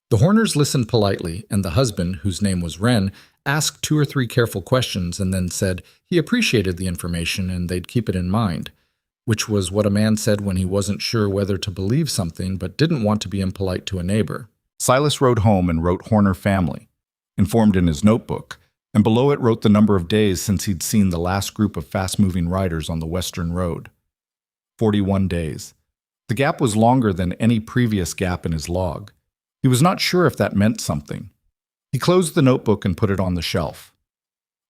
The Horners listened politely, and the husband, whose name was Wren, asked 2 or 3 careful questions and then said he appreciated the information and they'd keep it in mind, which was what a man said when he wasn't sure whether to believe something but didn't want to be impolite to a neighbor. Silas rode home and wrote Horner family, informed in his notebook, and below it wrote the number of days since he'd seen the last group of fast-moving riders on the western road. 41 days. The gap was longer than any previous gap in his log. He was not sure if that meant something. He closed the notebook and put it on the shelf.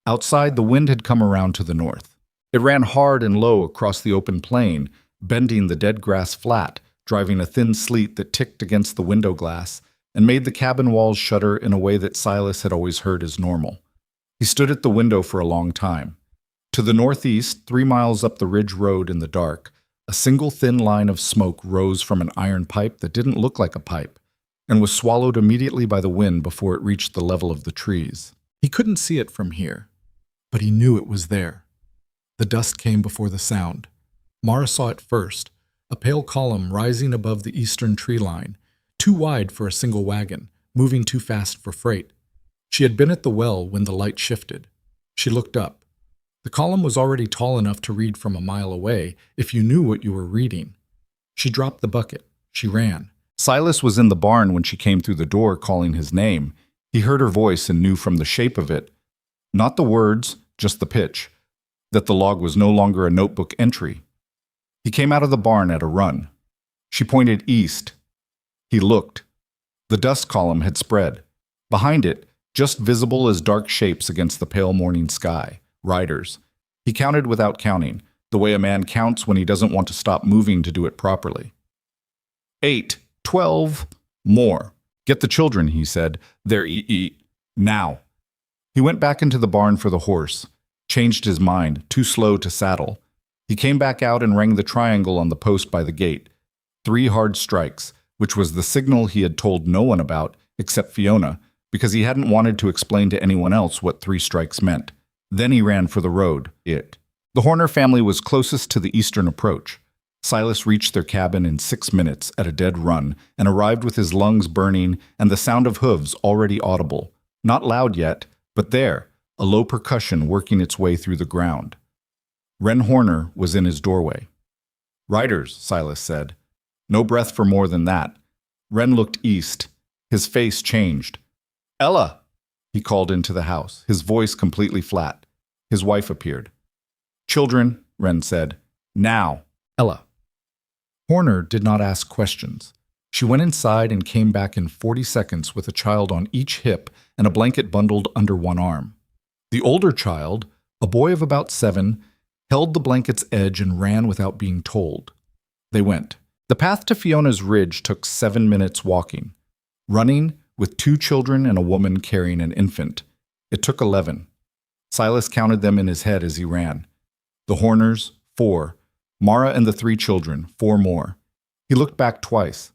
Outside, the wind had come around to the north. It ran hard and low across the open plain, bending the dead grass flat, driving a thin sleet that ticked against the window glass and made the cabin walls shudder in a way that Silas had always heard as normal. He stood at the window for a long time. To the northeast, 3 miles up the ridge road in the dark, a single thin line of smoke rose from an iron pipe that didn't look like a pipe and was swallowed immediately by the wind before it reached the level of the trees. He couldn't see it from here, but he knew it was there. The dust came before the sound. Mara saw it first, a pale column rising above the eastern tree line, too wide for a single wagon, moving too fast for freight. She had been at the well when the light shifted. She looked up. The column was already tall enough to read from a mile away if you knew what you were reading. She dropped the bucket. She ran. Silas was in the barn when she came through the door calling his name. He heard her voice and knew from the shape of it, not the words, just the pitch, that the log was no longer a notebook entry. He came out of the barn at a run. She pointed east. He looked. The dust column had spread. Behind it, just visible as dark shapes against the pale morning sky, riders. He counted without counting, the way a man counts when he doesn't want to stop moving to do it properly. 8, 12, more. Get the children, he said. They're now. He went back into the barn for the horse, changed his mind, too slow to saddle. He came back out and rang the triangle on the post by the gate. 3 hard strikes, which was the signal he had told no one about, except Fiona, because he hadn't wanted to explain to anyone else what 3 strikes meant. Then he ran for the road. The Horner family was closest to the eastern approach. Silas reached their cabin in 6 minutes at a dead run and arrived with his lungs burning and the sound of hooves already audible. Not loud yet, but there, a low percussion working its way through the ground. Wren Horner was in his doorway. "Riders," Silas said. No breath for more than that. Wren looked east. His face changed. "Ella!" he called into the house, his voice completely flat. His wife appeared. "Children," Wren said. "Now." Ella. Horner did not ask questions. She went inside and came back in 40 seconds with a child on each hip and a blanket bundled under one arm. The older child, a boy of about 7, held the blanket's edge and ran without being told. They went. The path to Fiona's ridge took 7 minutes walking. Running, with 2 children and a woman carrying an infant, it took 11. Silas counted them in his head as he ran. The Horners, 4. Mara and the 3 children, 4 more. He looked back twice.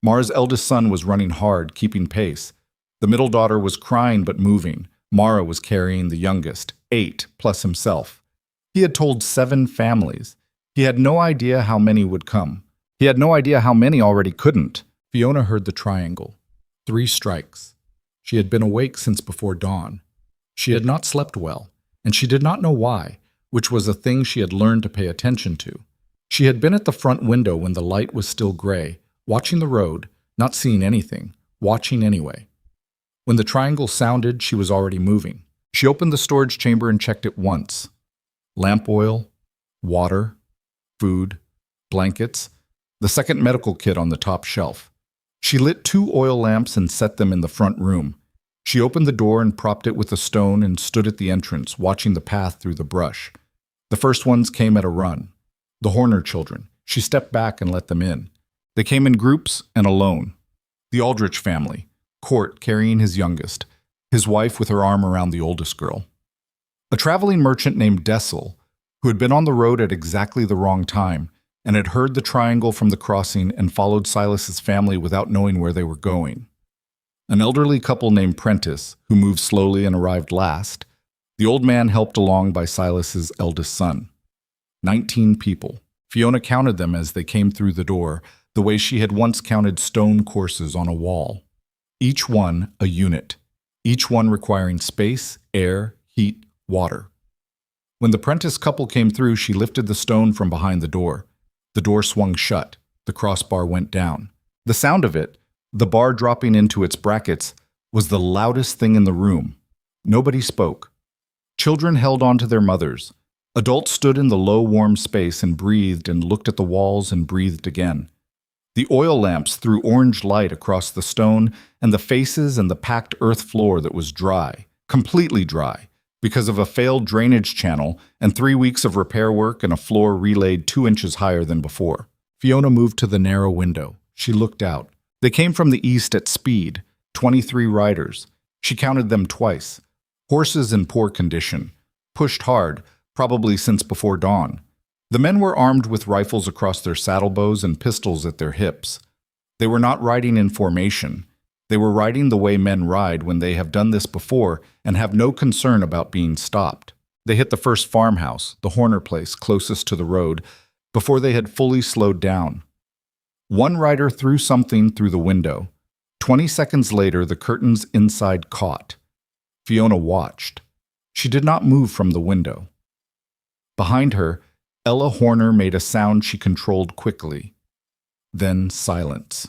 Mara's eldest son was running hard, keeping pace. The middle daughter was crying but moving. Mara was carrying the youngest, 8, plus himself. He had told 7 families. He had no idea how many would come. He had no idea how many already couldn't. Fiona heard the triangle. 3 strikes. She had been awake since before dawn. She had not slept well, and she did not know why, which was a thing she had learned to pay attention to. She had been at the front window when the light was still gray, watching the road, not seeing anything, watching anyway. When the triangle sounded, she was already moving. She opened the storage chamber and checked it once. Lamp oil, water, food, blankets, the second medical kit on the top shelf. She lit 2 oil lamps and set them in the front room. She opened the door and propped it with a stone and stood at the entrance, watching the path through the brush. The first ones came at a run. The Horner children. She stepped back and let them in. They came in groups and alone. The Aldrich family. Court carrying his youngest. His wife with her arm around the oldest girl. A traveling merchant named Dessel, who had been on the road at exactly the wrong time and had heard the triangle from the crossing and followed Silas's family without knowing where they were going. An elderly couple named Prentice, who moved slowly and arrived last. The old man helped along by Silas's eldest son. 19 people. Fiona counted them as they came through the door, the way she had once counted stone courses on a wall. Each one a unit. Each one requiring space, air, heat, water. When the Prentice couple came through, she lifted the stone from behind the door. The door swung shut. The crossbar went down. The sound of it, the bar dropping into its brackets, was the loudest thing in the room. Nobody spoke. Children held on to their mothers. Adults stood in the low, warm space and breathed and looked at the walls and breathed again. The oil lamps threw orange light across the stone and the faces and the packed earth floor that was dry, completely dry, because of a failed drainage channel and 3 weeks of repair work and a floor relayed 2 inches higher than before. Fiona moved to the narrow window. She looked out. They came from the east at speed, 23 riders. She counted them twice. Horses in poor condition. Pushed hard, probably since before dawn. The men were armed with rifles across their saddlebows and pistols at their hips. They were not riding in formation. They were riding the way men ride when they have done this before and have no concern about being stopped. They hit the first farmhouse, the Horner place closest to the road, before they had fully slowed down. One rider threw something through the window. 20 seconds later, the curtains inside caught. Fiona watched. She did not move from the window. Behind her, Ella Horner made a sound she controlled quickly. Then silence.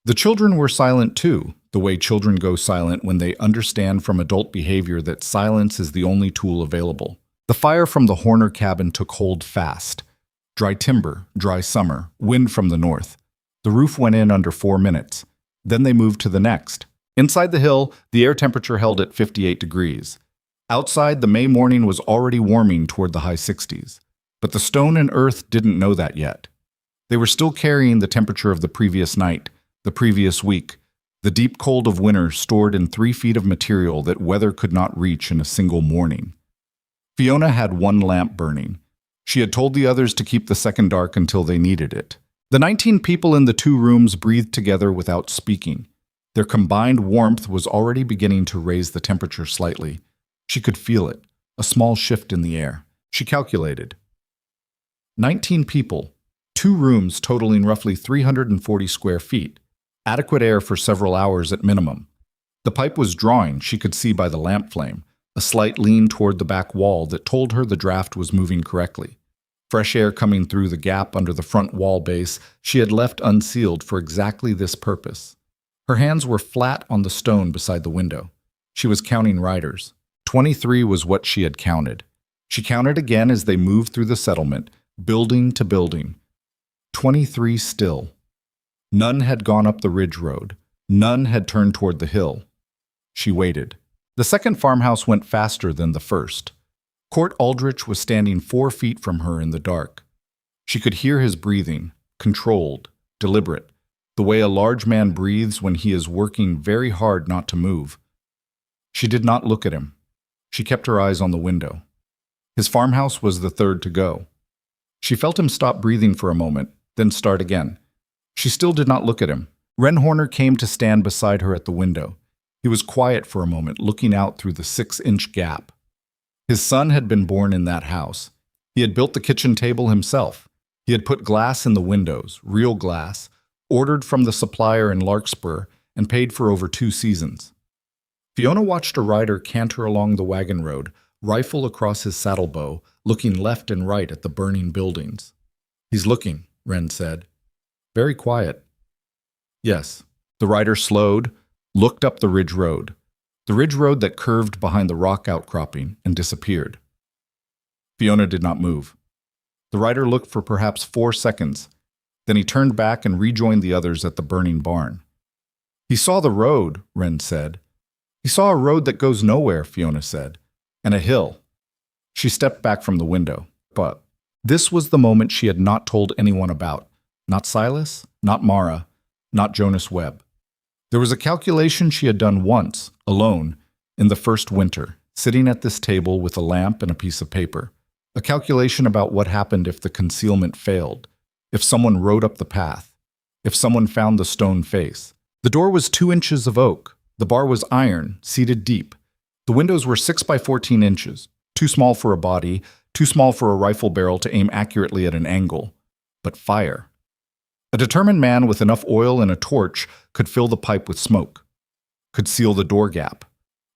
The children were silent too, the way children go silent when they understand from adult behavior that silence is the only tool available. The fire from the Horner cabin took hold fast. Dry timber, dry summer, wind from the north. The roof went in under 4 minutes. Then they moved to the next. Inside the hill, the air temperature held at 58 degrees. Outside, the May morning was already warming toward the high 60s. But the stone and earth didn't know that yet. They were still carrying the temperature of the previous night, the previous week, the deep cold of winter stored in 3 feet of material that weather could not reach in a single morning. Fiona had one lamp burning. She had told the others to keep the second dark until they needed it. The 19 people in the 2 rooms breathed together without speaking. Their combined warmth was already beginning to raise the temperature slightly. She could feel it, a small shift in the air. She calculated. 19 people, 2 rooms totaling roughly 340 square feet, adequate air for several hours at minimum. The pipe was drawing, she could see by the lamp flame, a slight lean toward the back wall that told her the draft was moving correctly. Fresh air coming through the gap under the front wall base she had left unsealed for exactly this purpose. Her hands were flat on the stone beside the window. She was counting riders. 23 was what she had counted. She counted again as they moved through the settlement, building to building. 23 still. None had gone up the ridge road. None had turned toward the hill. She waited. The second farmhouse went faster than the first. Court Aldrich was standing 4 feet from her in the dark. She could hear his breathing, controlled, deliberate, the way a large man breathes when he is working very hard not to move. She did not look at him. She kept her eyes on the window. His farmhouse was the third to go. She felt him stop breathing for a moment, then start again. She still did not look at him. Ren Horner came to stand beside her at the window. He was quiet for a moment, looking out through the 6-inch gap. His son had been born in that house. He had built the kitchen table himself. He had put glass in the windows, real glass, ordered from the supplier in Larkspur, and paid for over 2 seasons. Fiona watched a rider canter along the wagon road, rifle across his saddle bow, looking left and right at the burning buildings. "He's looking," Ren said. "Very quiet." Yes. The rider slowed, looked up the ridge road that curved behind the rock outcropping, and disappeared. Fiona did not move. The rider looked for perhaps 4 seconds. Then he turned back and rejoined the others at the burning barn. "He saw the road," Ren said. "He saw a road that goes nowhere," Fiona said, "and a hill." She stepped back from the window. But this was the moment she had not told anyone about. Not Silas, not Mara, not Jonas Webb. There was a calculation she had done once, alone, in the first winter, sitting at this table with a lamp and a piece of paper. A calculation about what happened if the concealment failed, if someone rode up the path, if someone found the stone face. The door was 2 inches of oak. The bar was iron, seated deep. The windows were 6 by 14 inches, too small for a body, too small for a rifle barrel to aim accurately at an angle. But fire. A determined man with enough oil and a torch could fill the pipe with smoke, could seal the door gap,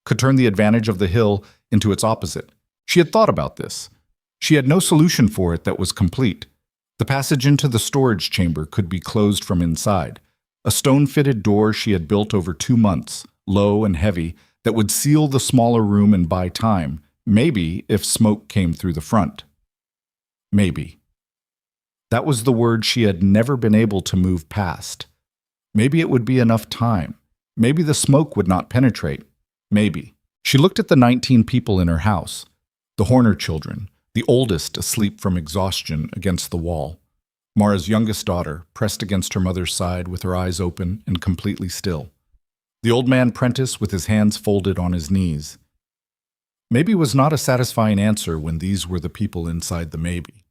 could turn the advantage of the hill into its opposite. She had thought about this. She had no solution for it that was complete. The passage into the storage chamber could be closed from inside. A stone-fitted door she had built over 2 months, low and heavy, that would seal the smaller room and buy time, maybe if smoke came through the front. Maybe. That was the word she had never been able to move past. Maybe it would be enough time. Maybe the smoke would not penetrate. Maybe. She looked at the 19 people in her house, the Horner children, the oldest asleep from exhaustion against the wall. Mara's youngest daughter, pressed against her mother's side with her eyes open and completely still. The old man Prentice with his hands folded on his knees. Maybe was not a satisfying answer when these were the people inside the maybe.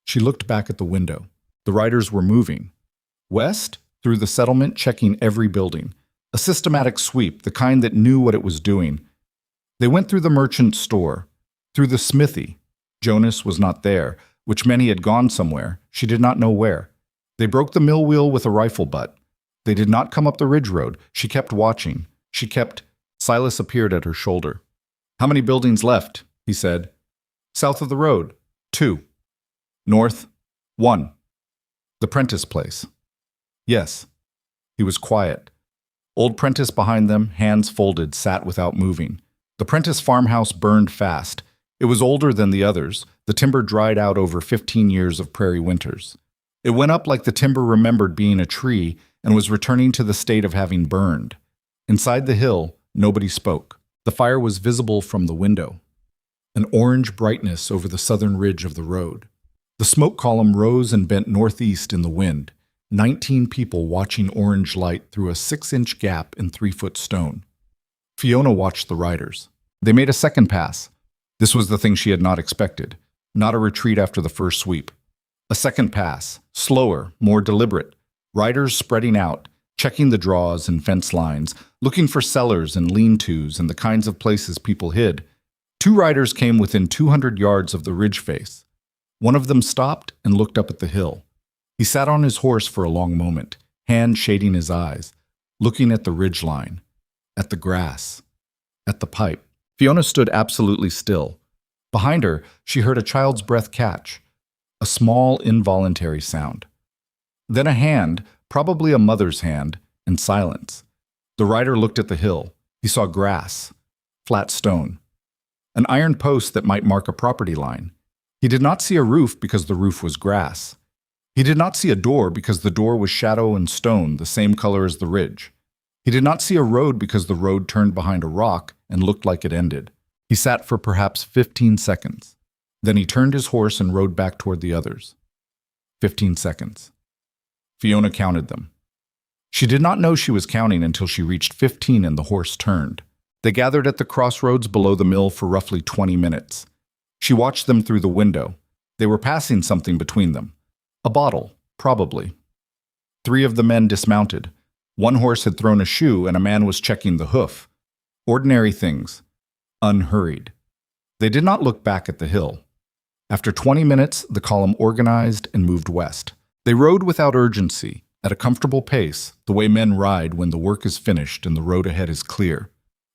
She looked back at the window. The riders were moving. West, through the settlement, checking every building. A systematic sweep, the kind that knew what it was doing. They went through the merchant store, through the smithy. Jonas was not there, which meant he had gone somewhere. She did not know where. They broke the mill wheel with a rifle butt. They did not come up the ridge road. She kept watching. Silas appeared at her shoulder. "How many buildings left?" he said. "South of the road, 2. North, 1. The Prentice place." "Yes." He was quiet. Old Prentice behind them, hands folded, sat without moving. The Prentice farmhouse burned fast. It was older than the others. The timber dried out over 15 years of prairie winters. It went up like the timber remembered being a tree and was returning to the state of having burned. Inside the hill, nobody spoke. The fire was visible from the window, an orange brightness over the southern ridge of the road. The smoke column rose and bent northeast in the wind, 19 people watching orange light through a 6-inch gap in 3-foot stone. Fiona watched the riders. They made a second pass. This was the thing she had not expected, not a retreat after the first sweep. A second pass, slower, more deliberate. Riders spreading out, checking the draws and fence lines, looking for cellars and lean-tos and the kinds of places people hid. 2 riders came within 200 yards of the ridge face. One of them stopped and looked up at the hill. He sat on his horse for a long moment, hand shading his eyes, looking at the ridge line, at the grass, at the pipe. Fiona stood absolutely still. Behind her, she heard a child's breath catch, a small, involuntary sound. Then a hand, probably a mother's hand, and silence. The rider looked at the hill. He saw grass, flat stone, an iron post that might mark a property line. He did not see a roof because the roof was grass. He did not see a door because the door was shadow and stone, the same color as the ridge. He did not see a road because the road turned behind a rock and looked like it ended. He sat for perhaps 15 seconds. Then he turned his horse and rode back toward the others. 15 seconds. Fiona counted them. She did not know she was counting until she reached 15 and the horse turned. They gathered at the crossroads below the mill for roughly 20 minutes. She watched them through the window. They were passing something between them. A bottle, probably. 3 of the men dismounted. One horse had thrown a shoe and a man was checking the hoof. Ordinary things. Unhurried. They did not look back at the hill. After 20 minutes, the column organized and moved west. They rode without urgency, at a comfortable pace, the way men ride when the work is finished and the road ahead is clear.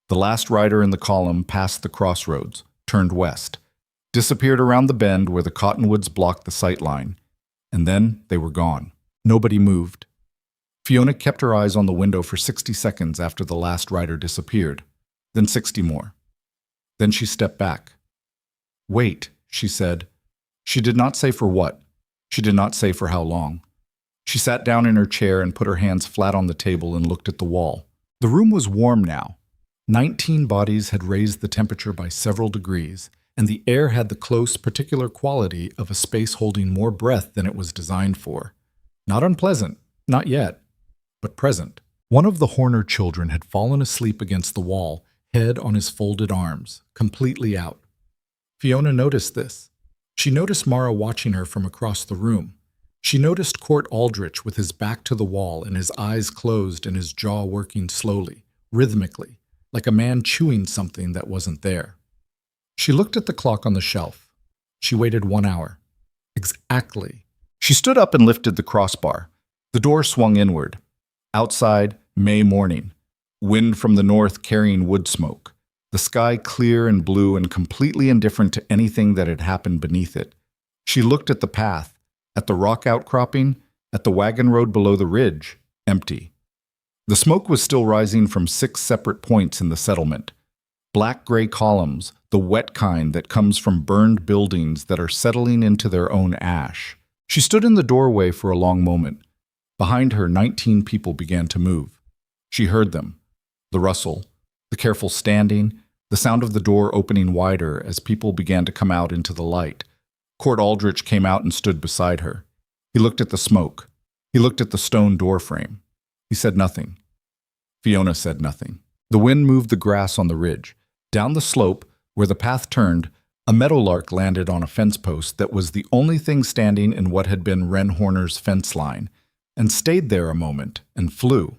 The last rider in the column passed the crossroads, turned west, disappeared around the bend where the cottonwoods blocked the sight line, and then they were gone. Nobody moved. Fiona kept her eyes on the window for 60 seconds after the last rider disappeared, then 60 more. Then she stepped back. "Wait," she said. She did not say for what. She did not say for how long. She sat down in her chair and put her hands flat on the table and looked at the wall. The room was warm now. 19 bodies had raised the temperature by several degrees, and the air had the close, particular quality of a space holding more breath than it was designed for. Not unpleasant, not yet, but present. One of the Horner children had fallen asleep against the wall, head on his folded arms, completely out. Fiona noticed this. She noticed Mara watching her from across the room. She noticed Court Aldrich with his back to the wall and his eyes closed and his jaw working slowly, rhythmically, like a man chewing something that wasn't there. She looked at the clock on the shelf. She waited 1 hour. Exactly. She stood up and lifted the crossbar. The door swung inward. Outside, May morning. Wind from the north carrying wood smoke. The sky clear and blue and completely indifferent to anything that had happened beneath it. She looked at the path, at the rock outcropping, at the wagon road below the ridge, empty. The smoke was still rising from 6 separate points in the settlement. Black-gray columns, the wet kind that comes from burned buildings that are settling into their own ash. She stood in the doorway for a long moment. Behind her, 19 people began to move. She heard them. The rustle, the careful standing, the sound of the door opening wider as people began to come out into the light. Court Aldrich came out and stood beside her. He looked at the smoke. He looked at the stone door frame. He said nothing. Fiona said nothing. The wind moved the grass on the ridge. Down the slope, where the path turned, a meadowlark landed on a fence post that was the only thing standing in what had been Wren Horner's fence line, and stayed there a moment and flew.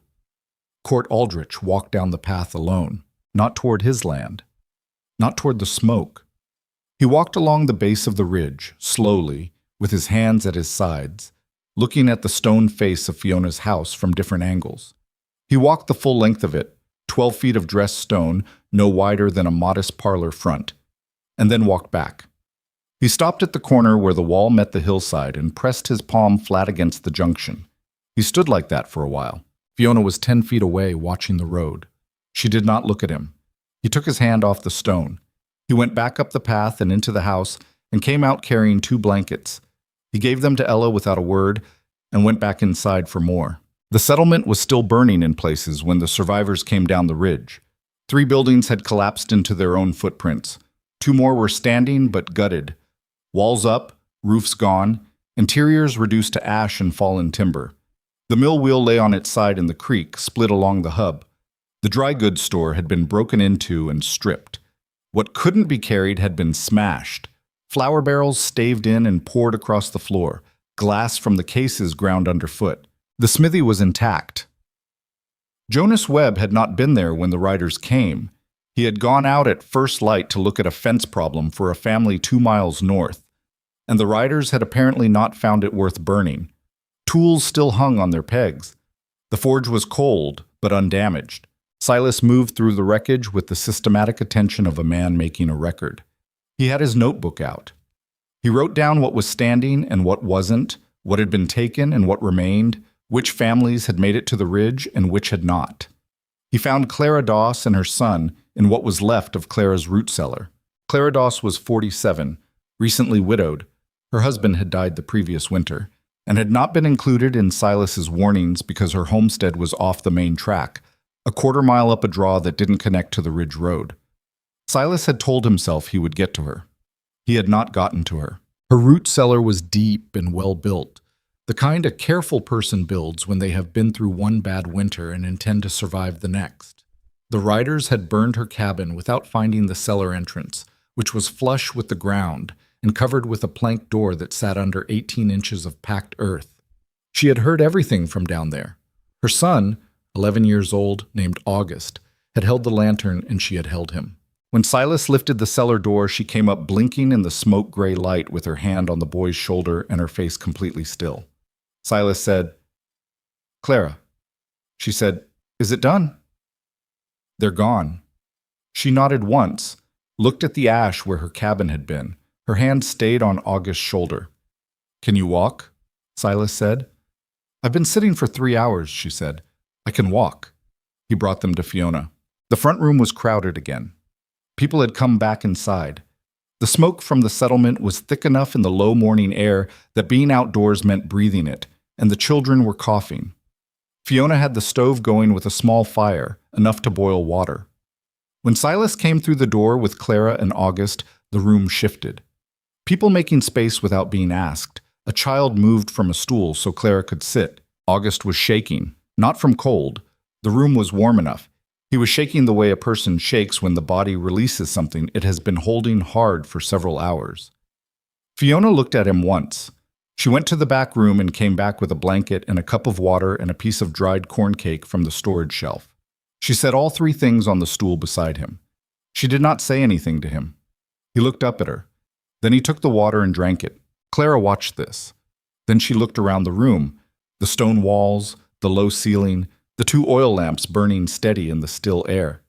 Court Aldrich walked down the path alone, not toward his land, not toward the smoke. He walked along the base of the ridge, slowly, with his hands at his sides, looking at the stone face of Fiona's house from different angles. He walked the full length of it, 12 feet of dressed stone, no wider than a modest parlor front, and then walked back. He stopped at the corner where the wall met the hillside and pressed his palm flat against the junction. He stood like that for a while. Fiona was 10 feet away, watching the road. She did not look at him. He took his hand off the stone. He went back up the path and into the house and came out carrying 2 blankets. He gave them to Ella without a word and went back inside for more. The settlement was still burning in places when the survivors came down the ridge. 3 buildings had collapsed into their own footprints. 2 more were standing but gutted. Walls up, roofs gone, interiors reduced to ash and fallen timber. The mill wheel lay on its side in the creek, split along the hub. The dry goods store had been broken into and stripped. What couldn't be carried had been smashed. Flour barrels staved in and poured across the floor. Glass from the cases ground underfoot. The smithy was intact. Jonas Webb had not been there when the riders came. He had gone out at first light to look at a fence problem for a family 2 miles north, and the riders had apparently not found it worth burning. Tools still hung on their pegs. The forge was cold, but undamaged. Silas moved through the wreckage with the systematic attention of a man making a record. He had his notebook out. He wrote down what was standing and what wasn't, what had been taken and what remained, which families had made it to the ridge and which had not. He found Clara Doss and her son in what was left of Clara's root cellar. Clara Doss was 47, recently widowed. Her husband had died the previous winter, and had not been included in Silas's warnings because her homestead was off the main track, a quarter-mile up a draw that didn't connect to the ridge road. Silas had told himself he would get to her. He had not gotten to her. Her root cellar was deep and well-built, the kind a careful person builds when they have been through one bad winter and intend to survive the next. The riders had burned her cabin without finding the cellar entrance, which was flush with the ground and covered with a plank door that sat under 18 inches of packed earth. She had heard everything from down there. Her son, 11 years old, named August, had held the lantern and she had held him. When Silas lifted the cellar door, she came up blinking in the smoke-gray light with her hand on the boy's shoulder and her face completely still. Silas said, "Clara." She said, "Is it done?" "They're gone." She nodded once, looked at the ash where her cabin had been. Her hand stayed on August's shoulder. "Can you walk?" Silas said. "I've been sitting for 3 hours," she said. "I can walk." He brought them to Fiona. The front room was crowded again. People had come back inside. The smoke from the settlement was thick enough in the low morning air that being outdoors meant breathing it, and the children were coughing. Fiona had the stove going with a small fire, enough to boil water. When Silas came through the door with Clara and August, the room shifted. People making space without being asked. A child moved from a stool so Clara could sit. August was shaking, not from cold. The room was warm enough. He was shaking the way a person shakes when the body releases something it has been holding hard for several hours. Fiona looked at him once. She went to the back room and came back with a blanket and a cup of water and a piece of dried corn cake from the storage shelf. She set all 3 things on the stool beside him. She did not say anything to him. He looked up at her. Then he took the water and drank it. Clara watched this. Then she looked around the room, the stone walls, the low ceiling, the 2 oil lamps burning steady in the still air.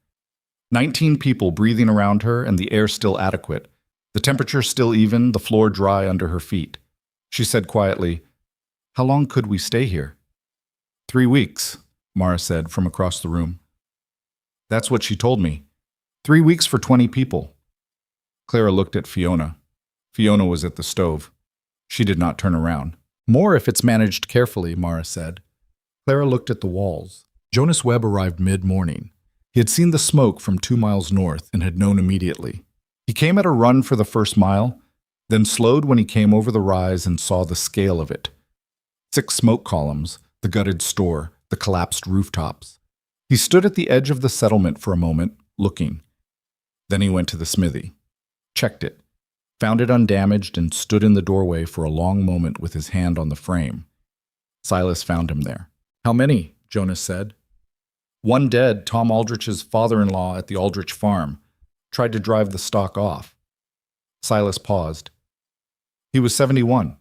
19 people breathing around her and the air still adequate, the temperature still even, the floor dry under her feet. She said quietly, "How long could we stay here?" 3 weeks, Mara said from across the room. "That's what she told me. 3 weeks for 20 people." Clara looked at Fiona. Fiona was at the stove. She did not turn around. "More if it's managed carefully," Mara said. Clara looked at the walls. Jonas Webb arrived mid-morning. He had seen the smoke from 2 miles north and had known immediately. He came at a run for the first mile, then slowed when he came over the rise and saw the scale of it. 6 smoke columns, the gutted store, the collapsed rooftops. He stood at the edge of the settlement for a moment, looking. Then he went to the smithy, checked it, found it undamaged, and stood in the doorway for a long moment with his hand on the frame. Silas found him there. "How many?" Jonas said. "One dead, Tom Aldrich's father-in-law at the Aldrich farm. Tried to drive the stock off." Silas paused. "He was 71.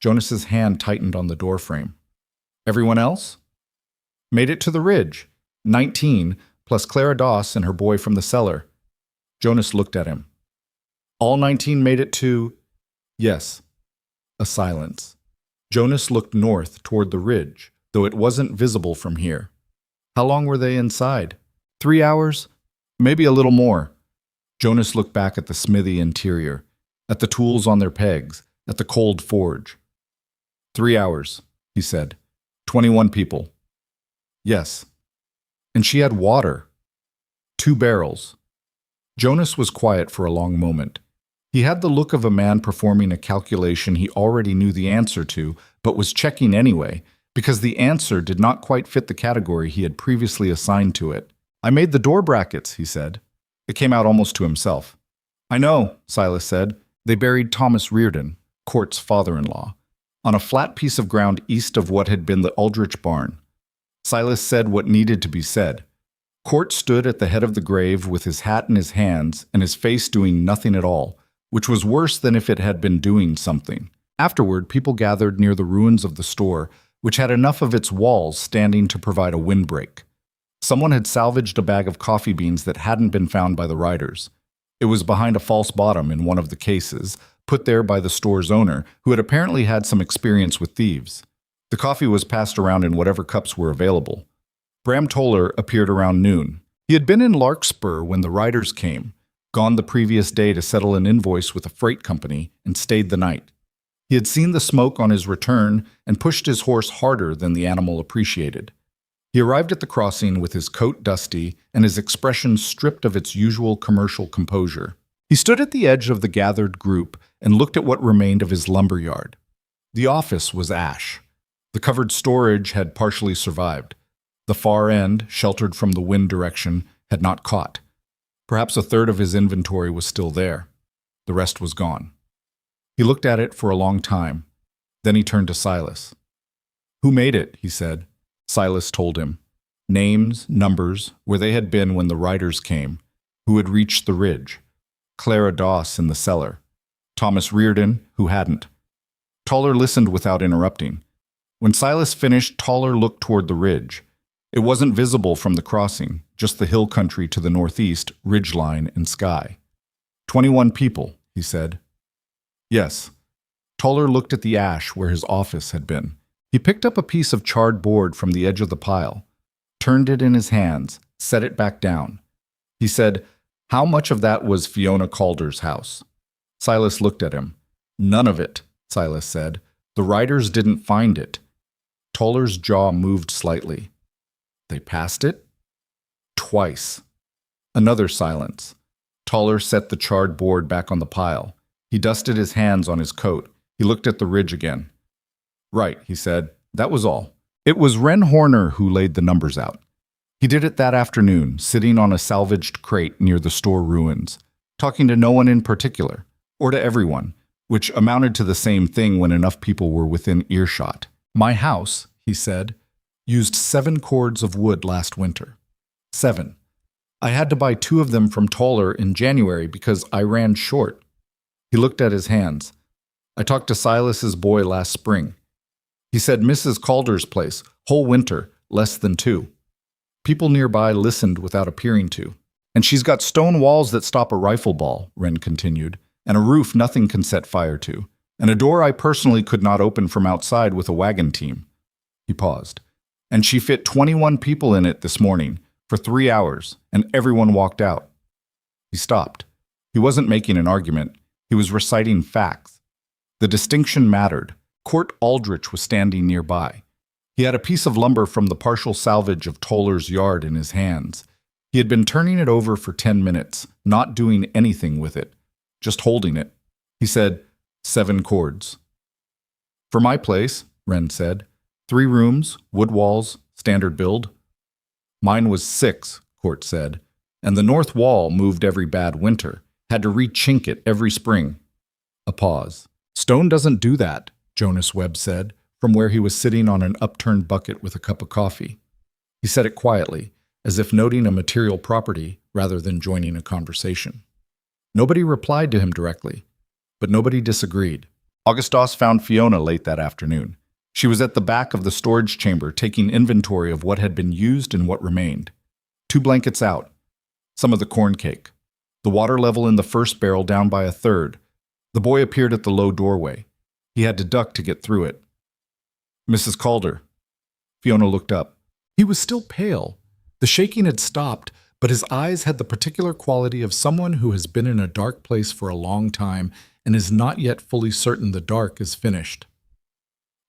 Jonas's hand tightened on the doorframe. "Everyone else?" "Made it to the ridge. 19, plus Clara Doss and her boy from the cellar." Jonas looked at him. "All 19 made it to—" "Yes." A silence. Jonas looked north toward the ridge, though it wasn't visible from here. "How long were they inside?" 3 hours? Maybe a little more." Jonas looked back at the smithy interior, at the tools on their pegs, at the cold forge. 3 hours, he said. 21 people. "Yes." "And she had water." 2 barrels. Jonas was quiet for a long moment. He had the look of a man performing a calculation he already knew the answer to, but was checking anyway, because the answer did not quite fit the category he had previously assigned to it. "I made the door brackets," he said. It came out almost to himself. "I know," Silas said. "They buried Thomas Reardon, Court's father-in-law, on a flat piece of ground east of what had been the Aldrich barn." Silas said what needed to be said. Court stood at the head of the grave with his hat in his hands and his face doing nothing at all, which was worse than if it had been doing something. Afterward, people gathered near the ruins of the store, which had enough of its walls standing to provide a windbreak. Someone had salvaged a bag of coffee beans that hadn't been found by the riders. It was behind a false bottom in one of the cases, put there by the store's owner, who had apparently had some experience with thieves. The coffee was passed around in whatever cups were available. Bram Toller appeared around noon. He had been in Larkspur when the riders came, gone the previous day to settle an invoice with a freight company, and stayed the night. He had seen the smoke on his return and pushed his horse harder than the animal appreciated. He arrived at the crossing with his coat dusty and his expression stripped of its usual commercial composure. He stood at the edge of the gathered group and looked at what remained of his lumber yard. The office was ash. The covered storage had partially survived. The far end, sheltered from the wind direction, had not caught. Perhaps a third of his inventory was still there. The rest was gone. He looked at it for a long time. Then he turned to Silas. "Who made it?" he said. Silas told him. Names, numbers, where they had been when the riders came, who had reached the ridge. Clara Doss in the cellar. Thomas Reardon, who hadn't. Toller listened without interrupting. When Silas finished, Toller looked toward the ridge. It wasn't visible from the crossing, just the hill country to the northeast, ridgeline and sky. 21 people, he said. Yes. Toller looked at the ash where his office had been. He picked up a piece of charred board from the edge of the pile, turned it in his hands, set it back down. He said, "How much of that was Fiona Calder's house?" Silas looked at him. "None of it," Silas said. "The riders didn't find it." Toller's jaw moved slightly. "They passed it?" "Twice." Another silence. Toller set the charred board back on the pile. He dusted his hands on his coat. He looked at the ridge again. "Right," he said. "That was all. It was Ren Horner who laid the numbers out. He did it that afternoon, sitting on a salvaged crate near the store ruins, talking to no one in particular, or to everyone, which amounted to the same thing when enough people were within earshot. My house," he said, "used 7 cords of wood last winter. 7. I had to buy 2 of them from Toller in January because I ran short." He looked at his hands. "I talked to Silas's boy last spring. He said Mrs. Calder's place, whole winter, less than 2. People nearby listened without appearing to. And she's got stone walls that stop a rifle ball," Wren continued, "and a roof nothing can set fire to, and a door I personally could not open from outside with a wagon team." He paused. "And she fit 21 people in it this morning, for 3 hours, and everyone walked out." He stopped. He wasn't making an argument. He was reciting facts. The distinction mattered. Court Aldrich was standing nearby. He had a piece of lumber from the partial salvage of Toller's yard in his hands. He had been turning it over for 10 minutes, not doing anything with it, just holding it. He said, 7 chords. For my place, Wren said, 3 rooms, wood walls, standard build. Mine was 6, Court said, and the north wall moved every bad winter, had to re-chink it every spring. A pause. Stone doesn't do that, Jonas Webb said, from where he was sitting on an upturned bucket with a cup of coffee. He said it quietly, as if noting a material property rather than joining a conversation. Nobody replied to him directly, but nobody disagreed. Augustus found Fiona late that afternoon. She was at the back of the storage chamber taking inventory of what had been used and what remained. 2 blankets out, some of the corn cake, the water level in the first barrel down by a third. The boy appeared at the low doorway. He had to duck to get through it. Mrs. Calder. Fiona looked up. He was still pale. The shaking had stopped, but his eyes had the particular quality of someone who has been in a dark place for a long time and is not yet fully certain the dark is finished.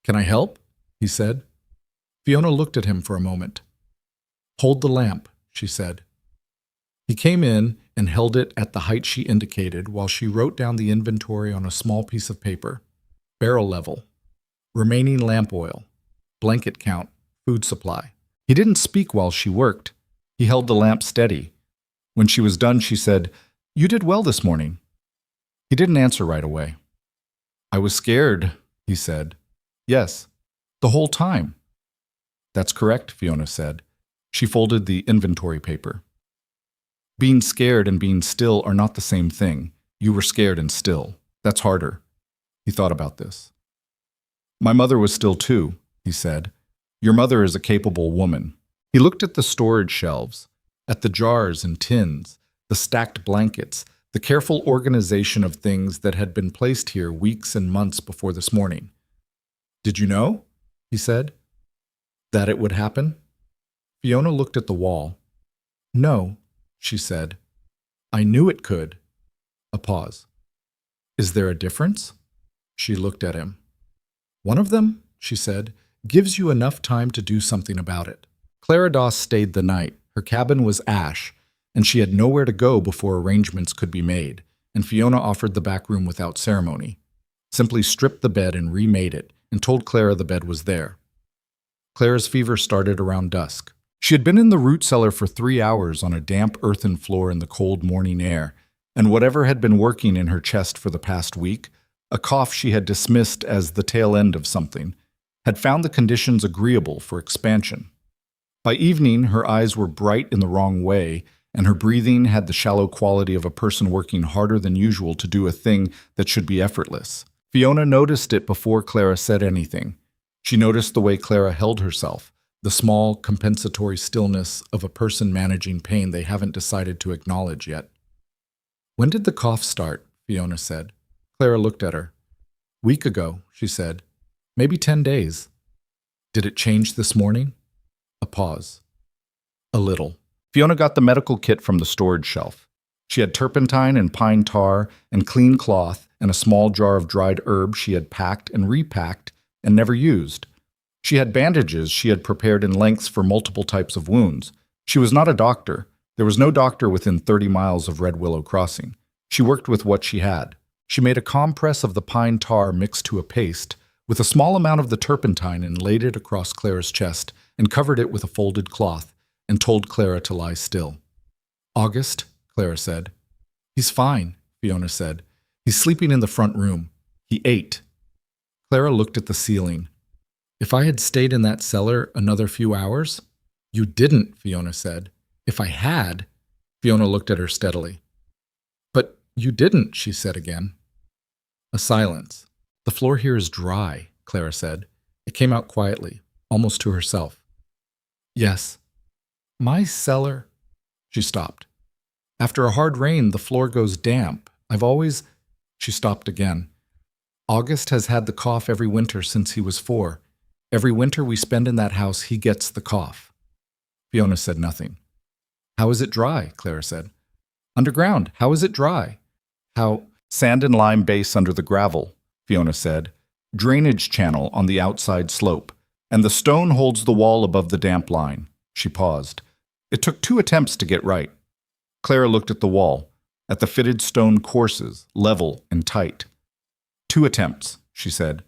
Can I help? He said. Fiona looked at him for a moment. Hold the lamp, she said. He came in and held it at the height she indicated while she wrote down the inventory on a small piece of paper. Barrel level, remaining lamp oil, blanket count, food supply. He didn't speak while she worked. He held the lamp steady. When she was done, she said, "You did well this morning." He didn't answer right away. "I was scared," he said. "Yes, the whole time." "That's correct," Fiona said. She folded the inventory paper. "Being scared and being still are not the same thing. You were scared and still. That's harder." He thought about this. "My mother was still too," he said. "Your mother is a capable woman." He looked at the storage shelves, at the jars and tins, the stacked blankets, the careful organization of things that had been placed here weeks and months before this morning. "Did you know?" he said. "That it would happen?" Fiona looked at the wall. "No," she said. "I knew it could." A pause. "Is there a difference?" She looked at him. "One of them," she said, "gives you enough time to do something about it." Clara Doss stayed the night. Her cabin was ash, and she had nowhere to go before arrangements could be made, and Fiona offered the back room without ceremony. Simply stripped the bed and remade it, and told Clara the bed was there. Clara's fever started around dusk. She had been in the root cellar for 3 hours on a damp earthen floor in the cold morning air, and whatever had been working in her chest for the past week, a cough she had dismissed as the tail end of something, had found the conditions agreeable for expansion. By evening, her eyes were bright in the wrong way, and her breathing had the shallow quality of a person working harder than usual to do a thing that should be effortless. Fiona noticed it before Clara said anything. She noticed the way Clara held herself, the small, compensatory stillness of a person managing pain they haven't decided to acknowledge yet. "When did the cough start?" Fiona said. Clara looked at her. "Week ago," she said. "Maybe 10 days. Did it change this morning?" A pause. "A little." Fiona got the medical kit from the storage shelf. She had turpentine and pine tar and clean cloth and a small jar of dried herbs she had packed and repacked and never used. She had bandages she had prepared in lengths for multiple types of wounds. She was not a doctor. There was no doctor within 30 miles of Red Willow Crossing. She worked with what she had. She made a compress of the pine tar mixed to a paste with a small amount of the turpentine and laid it across Clara's chest and covered it with a folded cloth and told Clara to lie still. "August," Clara said. "He's fine," Fiona said. "He's sleeping in the front room. He ate." Clara looked at the ceiling. "If I had stayed in that cellar another few hours?" "You didn't," Fiona said. "If I had," Fiona looked at her steadily. "But you didn't," she said again. A silence. "The floor here is dry," Clara said. It came out quietly, almost to herself. "Yes. My cellar—" She stopped. "After a hard rain, the floor goes damp. I've always—" She stopped again. "August has had the cough every winter since he was 4. Every winter we spend in that house, he gets the cough." Fiona said nothing. "How is it dry?" Clara said. "Underground. How is it dry?" "How—" "Sand and lime base under the gravel," Fiona said. "Drainage channel on the outside slope. And the stone holds the wall above the damp line." She paused. It took 2 attempts to get right. Clara looked at the wall, at the fitted stone courses, level and tight. 2 attempts, she said.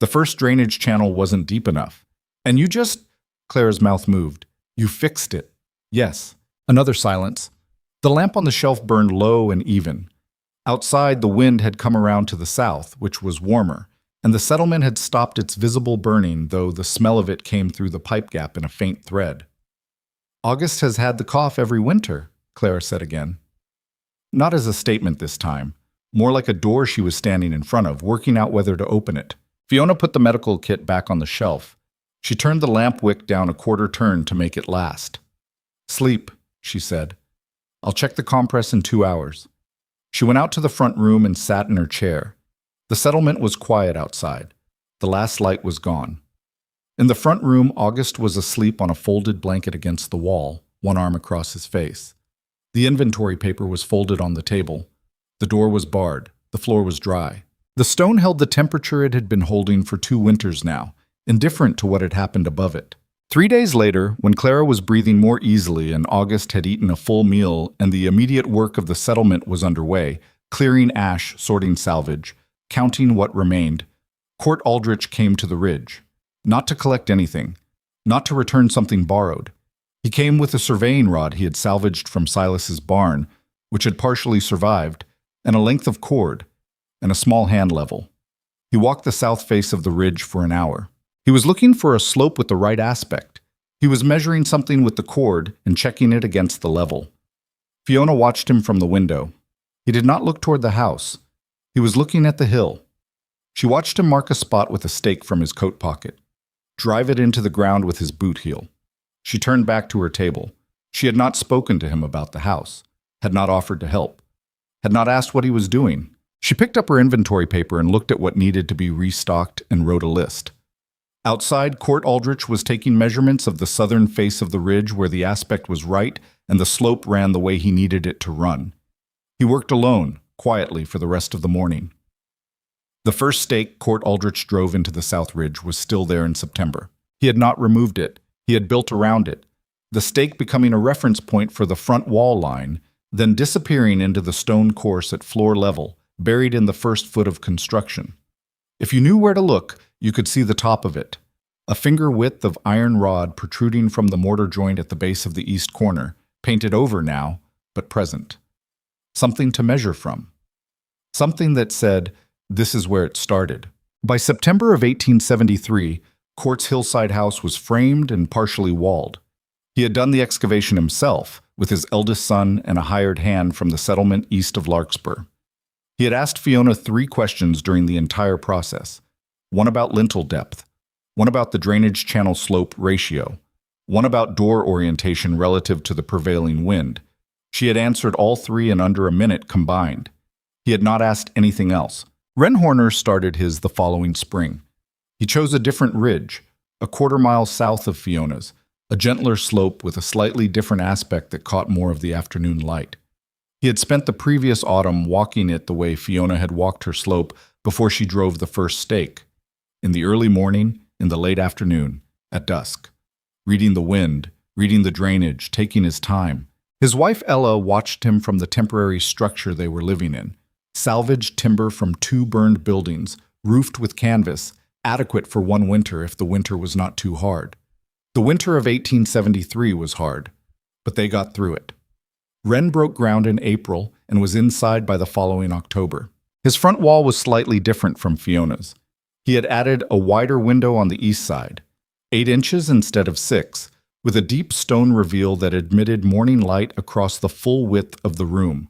The first drainage channel wasn't deep enough. And you just… Clara's mouth moved. You fixed it. Yes. Another silence. The lamp on the shelf burned low and even. Outside, the wind had come around to the south, which was warmer, and the settlement had stopped its visible burning, though the smell of it came through the pipe gap in a faint thread. August has had the cough every winter, Clara said again. Not as a statement this time, more like a door she was standing in front of, working out whether to open it. Fiona put the medical kit back on the shelf. She turned the lamp wick down a quarter turn to make it last. Sleep, she said. I'll check the compress in 2 hours. She went out to the front room and sat in her chair. The settlement was quiet outside. The last light was gone. In the front room, August was asleep on a folded blanket against the wall, one arm across his face. The inventory paper was folded on the table. The door was barred. The floor was dry. The stone held the temperature it had been holding for 2 winters now, indifferent to what had happened above it. 3 days later, when Clara was breathing more easily and August had eaten a full meal and the immediate work of the settlement was underway, clearing ash, sorting salvage, counting what remained, Court Aldrich came to the ridge. Not to collect anything, not to return something borrowed. He came with a surveying rod he had salvaged from Silas's barn, which had partially survived, and a length of cord, and a small hand level. He walked the south face of the ridge for an hour. He was looking for a slope with the right aspect. He was measuring something with the cord and checking it against the level. Fiona watched him from the window. He did not look toward the house. He was looking at the hill. She watched him mark a spot with a stake from his coat pocket, drive it into the ground with his boot heel. She turned back to her table. She had not spoken to him about the house, had not offered to help, had not asked what he was doing. She picked up her inventory paper and looked at what needed to be restocked and wrote a list. Outside, Court Aldrich was taking measurements of the southern face of the ridge where the aspect was right and the slope ran the way he needed it to run. He worked alone, quietly, for the rest of the morning. The first stake Court Aldrich drove into the south ridge was still there in September. He had not removed it. He had built around it, the stake becoming a reference point for the front wall line, then disappearing into the stone course at floor level, buried in the first foot of construction. If you knew where to look, you could see the top of it, a finger width of iron rod protruding from the mortar joint at the base of the east corner, painted over now, but present. Something to measure from. Something that said, this is where it started. By September of 1873, Court's hillside house was framed and partially walled. He had done the excavation himself, with his eldest son and a hired hand from the settlement east of Larkspur. He had asked Fiona 3 questions during the entire process. One about lintel depth, one about the drainage channel slope ratio, one about door orientation relative to the prevailing wind. She had answered all 3 in under a minute combined. He had not asked anything else. Ren Horner started his the following spring. He chose a different ridge, a quarter-mile south of Fiona's, a gentler slope with a slightly different aspect that caught more of the afternoon light. He had spent the previous autumn walking it the way Fiona had walked her slope before she drove the first stake. In the early morning, in the late afternoon, at dusk. Reading the wind, reading the drainage, taking his time. His wife Ella watched him from the temporary structure they were living in. Salvaged timber from 2 burned buildings, roofed with canvas, adequate for 1 winter if the winter was not too hard. The winter of 1873 was hard, but they got through it. Ren broke ground in April and was inside by the following October. His front wall was slightly different from Fiona's. He had added a wider window on the east side, 8 inches instead of 6, with a deep stone reveal that admitted morning light across the full width of the room.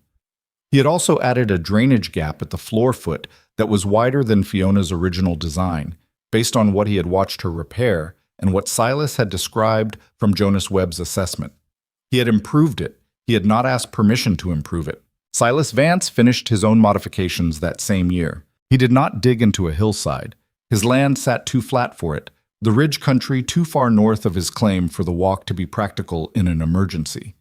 He had also added a drainage gap at the floor foot that was wider than Fiona's original design, based on what he had watched her repair and what Silas had described from Jonas Webb's assessment. He had improved it. He had not asked permission to improve it. Silas Vance finished his own modifications that same year. He did not dig into a hillside. His land sat too flat for it, the ridge country too far north of his claim for the walk to be practical in an emergency.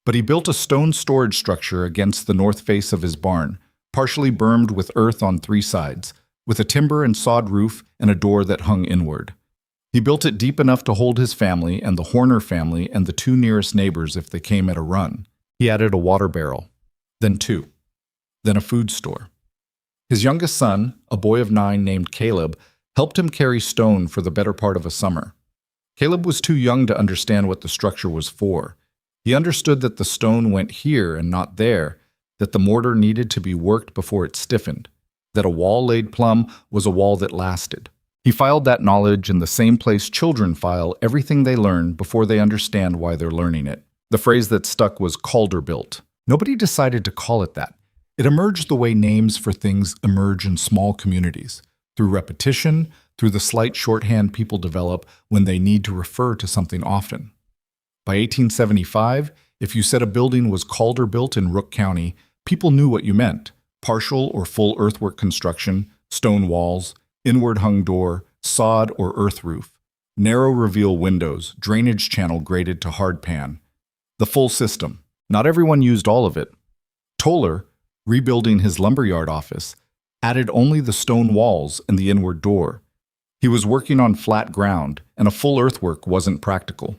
But he built a stone storage structure against the north face of his barn, partially bermed with earth on 3 sides, with a timber and sod roof and a door that hung inward. He built it deep enough to hold his family and the Horner family and the two nearest neighbors if they came at a run. He added a water barrel, then two, then a food store. His youngest son, a boy of 9 named Caleb, helped him carry stone for the better part of a summer. Caleb was too young to understand what the structure was for. He understood that the stone went here and not there, that the mortar needed to be worked before it stiffened, that a wall laid plumb was a wall that lasted. He filed that knowledge in the same place children file everything they learn before they understand why they're learning it. The phrase that stuck was Calder-built. Nobody decided to call it that. It emerged the way names for things emerge in small communities, through repetition, through the slight shorthand people develop when they need to refer to something often. By 1875, if you said a building was Calder-built in Rook County, people knew what you meant: partial or full earthwork construction, stone walls, inward hung door, sod or earth roof, narrow reveal windows, drainage channel graded to hard pan. The full system. Not everyone used all of it. Toller, rebuilding his lumberyard office, added only the stone walls and the inward door. He was working on flat ground, and a full earthwork wasn't practical.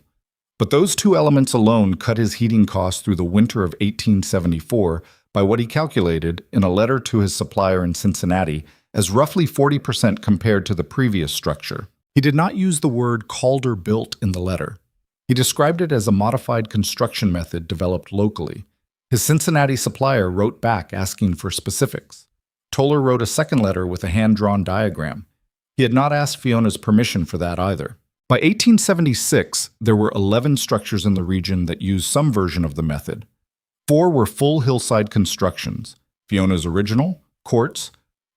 But those two elements alone cut his heating costs through the winter of 1874 by what he calculated in a letter to his supplier in Cincinnati as roughly 40% compared to the previous structure. He did not use the word Calder-built in the letter. He described it as a modified construction method developed locally. His Cincinnati supplier wrote back asking for specifics. Toller wrote a second letter with a hand-drawn diagram. He had not asked Fiona's permission for that either. By 1876, there were 11 structures in the region that used some version of the method. 4 were full hillside constructions: Fiona's original, Court's,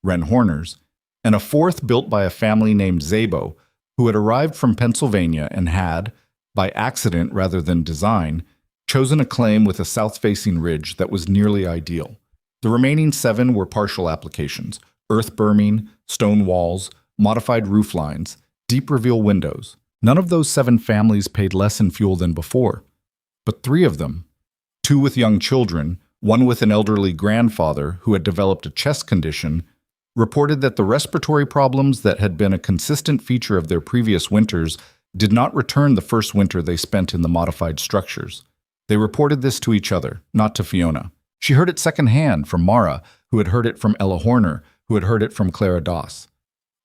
Wren Horner's, and a 4th built by a family named Szabo, who had arrived from Pennsylvania and had, by accident rather than design, chosen a claim with a south-facing ridge that was nearly ideal. The remaining 7 were partial applications: earth berming, stone walls, modified roof lines, deep reveal windows. None of those 7 families paid less in fuel than before. But 3 of them, 2 with young children, 1 with an elderly grandfather who had developed a chest condition, reported that the respiratory problems that had been a consistent feature of their previous winters did not return the first winter they spent in the modified structures. They reported this to each other, not to Fiona. She heard it secondhand from Mara, who had heard it from Ella Horner, who had heard it from Clara Doss.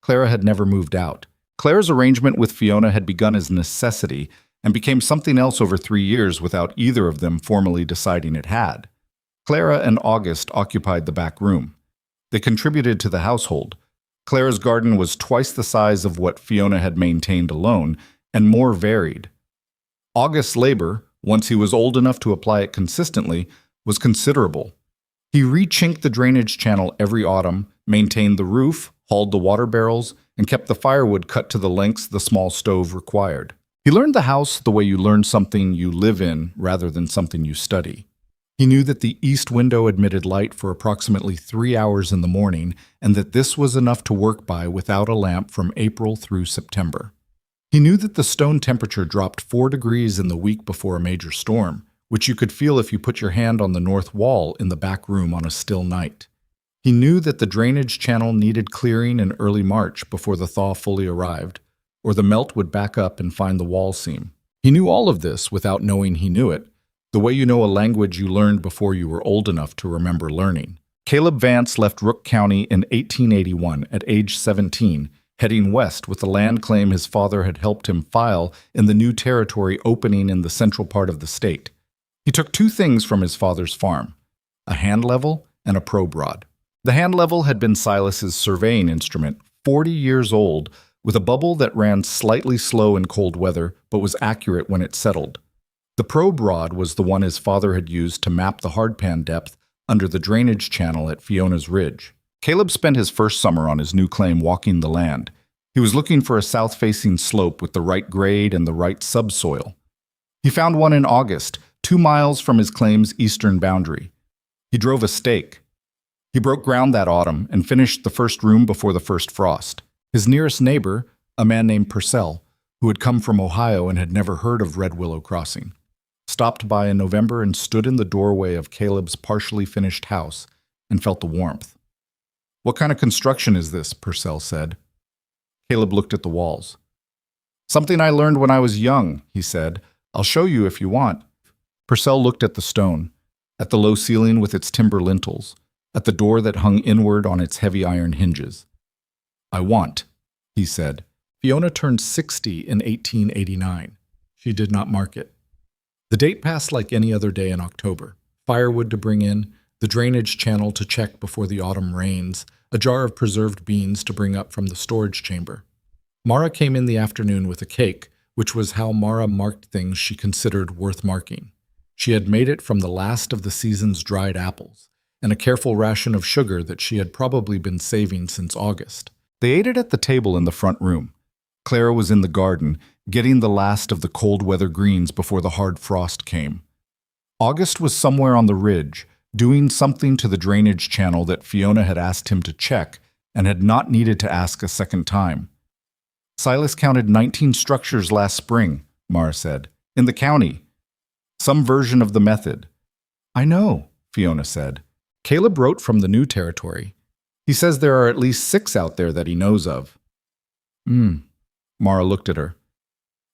Clara had never moved out. Clara's arrangement with Fiona had begun as necessity and became something else over 3 years without either of them formally deciding it had. Clara and August occupied the back room. They contributed to the household. Clara's garden was twice the size of what Fiona had maintained alone, and more varied. August's labor, once he was old enough to apply it consistently, was considerable. He re-chinked the drainage channel every autumn, maintained the roof, hauled the water barrels, and kept the firewood cut to the lengths the small stove required. He learned the house the way you learn something you live in rather than something you study. He knew that the east window admitted light for approximately 3 hours in the morning, and that this was enough to work by without a lamp from April through September. He knew that the stone temperature dropped 4 degrees in the week before a major storm, which you could feel if you put your hand on the north wall in the back room on a still night. He knew that the drainage channel needed clearing in early March before the thaw fully arrived, or the melt would back up and find the wall seam. He knew all of this without knowing he knew it, the way you know a language you learned before you were old enough to remember learning. Caleb Vance left Rook County in 1881 at age 17, heading west with the land claim his father had helped him file in the new territory opening in the central part of the state. He took 2 things from his father's farm: a hand level and a probe rod. The hand level had been Silas's surveying instrument, 40 years old, with a bubble that ran slightly slow in cold weather but was accurate when it settled. The probe rod was the one his father had used to map the hardpan depth under the drainage channel at Fiona's Ridge. Caleb spent his first summer on his new claim walking the land. He was looking for a south-facing slope with the right grade and the right subsoil. He found one in August, 2 miles from his claim's eastern boundary. He drove a stake. He broke ground that autumn and finished the first room before the first frost. His nearest neighbor, a man named Purcell, who had come from Ohio and had never heard of Red Willow Crossing, stopped by in November and stood in the doorway of Caleb's partially finished house and felt the warmth. "What kind of construction is this?" Purcell said. Caleb looked at the walls. Something I learned when I was young, he said. I'll show you if you want. Purcell looked at the stone, at the low ceiling with its timber lintels, at the door that hung inward on its heavy iron hinges. I want, he said. Fiona turned 60 in 1889. She did not mark it. The date passed like any other day in October. Firewood to bring in, the drainage channel to check before the autumn rains, a jar of preserved beans to bring up from the storage chamber. Mara came in the afternoon with a cake, which was how Mara marked things she considered worth marking. She had made it from the last of the season's dried apples, and a careful ration of sugar that she had probably been saving since August. They ate it at the table in the front room. Clara was in the garden, getting the last of the cold weather greens before the hard frost came. August was somewhere on the ridge, doing something to the drainage channel that Fiona had asked him to check and had not needed to ask a second time. Silas counted 19 structures last spring, Mara said, in the county. Some version of the method. I know, Fiona said. Caleb wrote from the new territory. He says there are at least 6 out there that he knows of. Mara looked at her.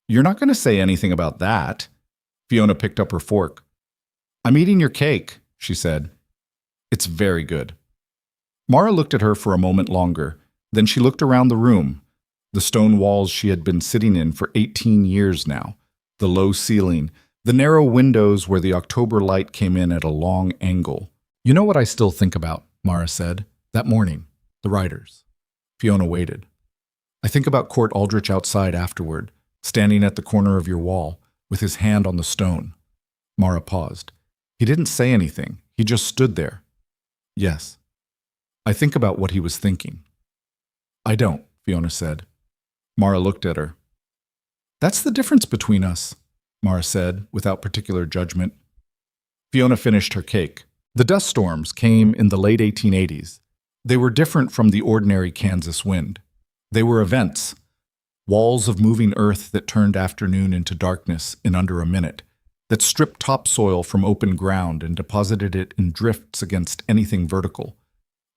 You're not going to say anything about that. Fiona picked up her fork. I'm eating your cake, she said. It's very good. Mara looked at her for a moment longer. Then she looked around the room, the stone walls she had been sitting in for 18 years now, the low ceiling, the narrow windows where the October light came in at a long angle. You know what I still think about, Mara said, that morning, the riders. Fiona waited. I think about Court Aldrich outside afterward, standing at the corner of your wall, with his hand on the stone. Mara paused. He didn't say anything. He just stood there. Yes. I think about what he was thinking. I don't, Fiona said. Mara looked at her. That's the difference between us, Mara said, without particular judgment. Fiona finished her cake. The dust storms came in the late 1880s. They were different from the ordinary Kansas wind. They were events, walls of moving earth that turned afternoon into darkness in under a minute, that stripped topsoil from open ground and deposited it in drifts against anything vertical,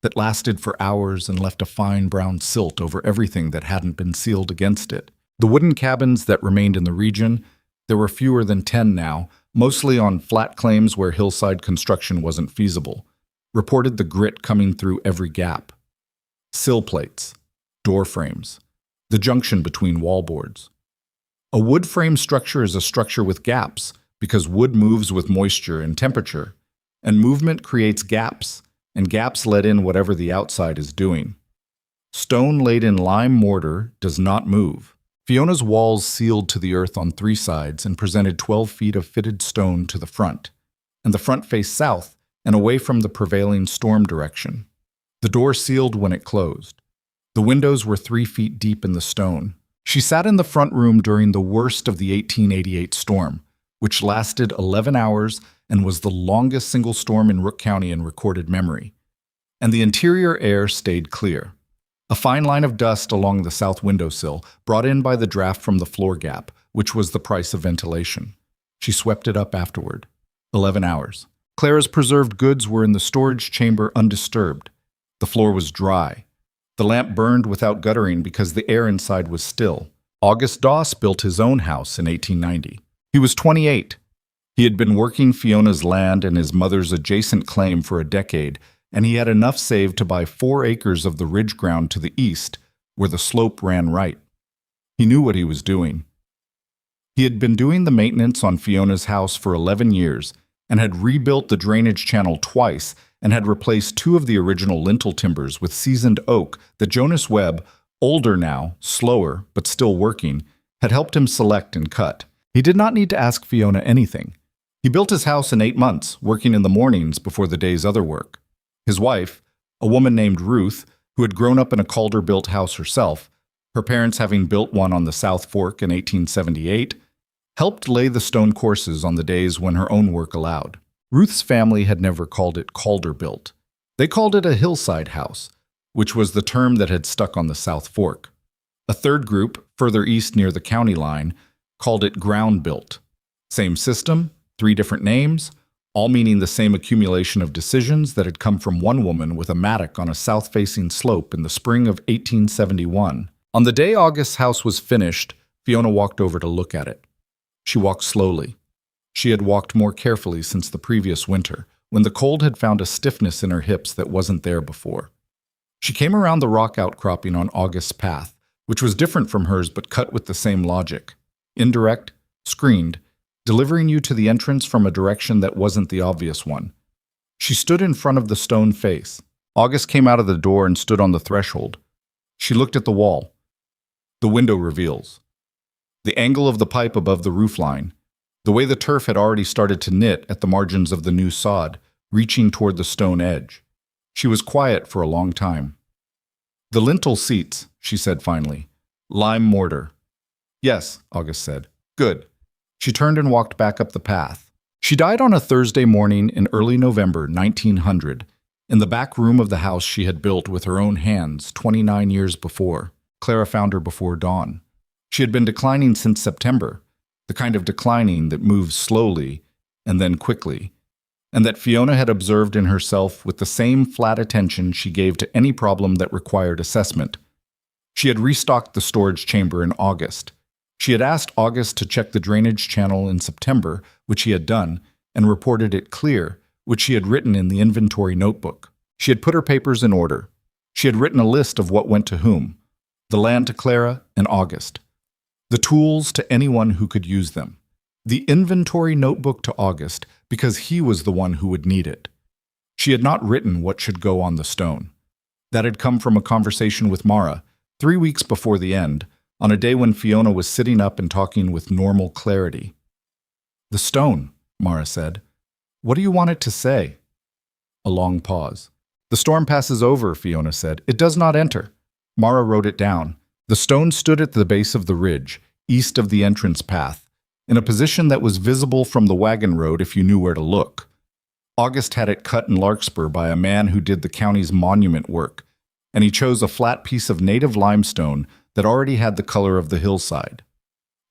that lasted for hours and left a fine brown silt over everything that hadn't been sealed against it. The wooden cabins that remained in the region, there were fewer than 10 now, mostly on flat claims where hillside construction wasn't feasible, reported the grit coming through every gap. Sill plates, door frames, the junction between wallboards. A wood frame structure is a structure with gaps because wood moves with moisture and temperature, and movement creates gaps, and gaps let in whatever the outside is doing. Stone laid in lime mortar does not move. Fiona's walls sealed to the earth on 3 sides and presented 12 feet of fitted stone to the front, and the front faced south and away from the prevailing storm direction. The door sealed when it closed. The windows were 3 feet deep in the stone. She sat in the front room during the worst of the 1888 storm, which lasted 11 hours and was the longest single storm in Rook County in recorded memory. And the interior air stayed clear. A fine line of dust along the south windowsill, brought in by the draft from the floor gap, which was the price of ventilation. She swept it up afterward. 11 hours. Clara's preserved goods were in the storage chamber undisturbed. The floor was dry. The lamp burned without guttering because the air inside was still. August Doss built his own house in 1890. He was 28. He had been working Fiona's land and his mother's adjacent claim for a decade, and he had enough saved to buy 4 acres of the ridge ground to the east, where the slope ran right. He knew what he was doing. He had been doing the maintenance on Fiona's house for 11 years and had rebuilt the drainage channel twice and had replaced 2 of the original lintel timbers with seasoned oak that Jonas Webb, older now, slower, but still working, had helped him select and cut. He did not need to ask Fiona anything. He built his house in 8 months, working in the mornings before the day's other work. His wife, a woman named Ruth, who had grown up in a Calder-built house herself, her parents having built one on the South Fork in 1878, helped lay the stone courses on the days when her own work allowed. Ruth's family had never called it Calder-built. They called it a hillside house, which was the term that had stuck on the South Fork. A third group, further east near the county line, called it ground-built. Same system, 3 different names, all meaning the same accumulation of decisions that had come from one woman with a mattock on a south-facing slope in the spring of 1871. On the day August's house was finished, Fiona walked over to look at it. She walked slowly. She had walked more carefully since the previous winter, when the cold had found a stiffness in her hips that wasn't there before. She came around the rock outcropping on August's path, which was different from hers but cut with the same logic. Indirect, screened, delivering you to the entrance from a direction that wasn't the obvious one. She stood in front of the stone face. August came out of the door and stood on the threshold. She looked at the wall. The window reveals. The angle of the pipe above the roofline. The way the turf had already started to knit at the margins of the new sod, reaching toward the stone edge. She was quiet for a long time. "The lintel seats," she said finally. "Lime mortar." "Yes," August said. "Good." She turned and walked back up the path. She died on a Thursday morning in early November 1900, in the back room of the house she had built with her own hands 29 years before. Clara found her before dawn. She had been declining since September, the kind of declining that moves slowly and then quickly, and that Fiona had observed in herself with the same flat attention she gave to any problem that required assessment. She had restocked the storage chamber in August. She had asked August to check the drainage channel in September, which he had done, and reported it clear, which she had written in the inventory notebook. She had put her papers in order. She had written a list of what went to whom: the land to Clara and August, the tools to anyone who could use them, the inventory notebook to August because he was the one who would need it. She had not written what should go on the stone. That had come from a conversation with Mara, 3 weeks before the end, on a day when Fiona was sitting up and talking with normal clarity. "The stone," Mara said. "What do you want it to say?" A long pause. "The storm passes over," Fiona said. "It does not enter." Mara wrote it down. The stone stood at the base of the ridge, east of the entrance path, in a position that was visible from the wagon road if you knew where to look. August had it cut in Larkspur by a man who did the county's monument work, and he chose a flat piece of native limestone that already had the color of the hillside.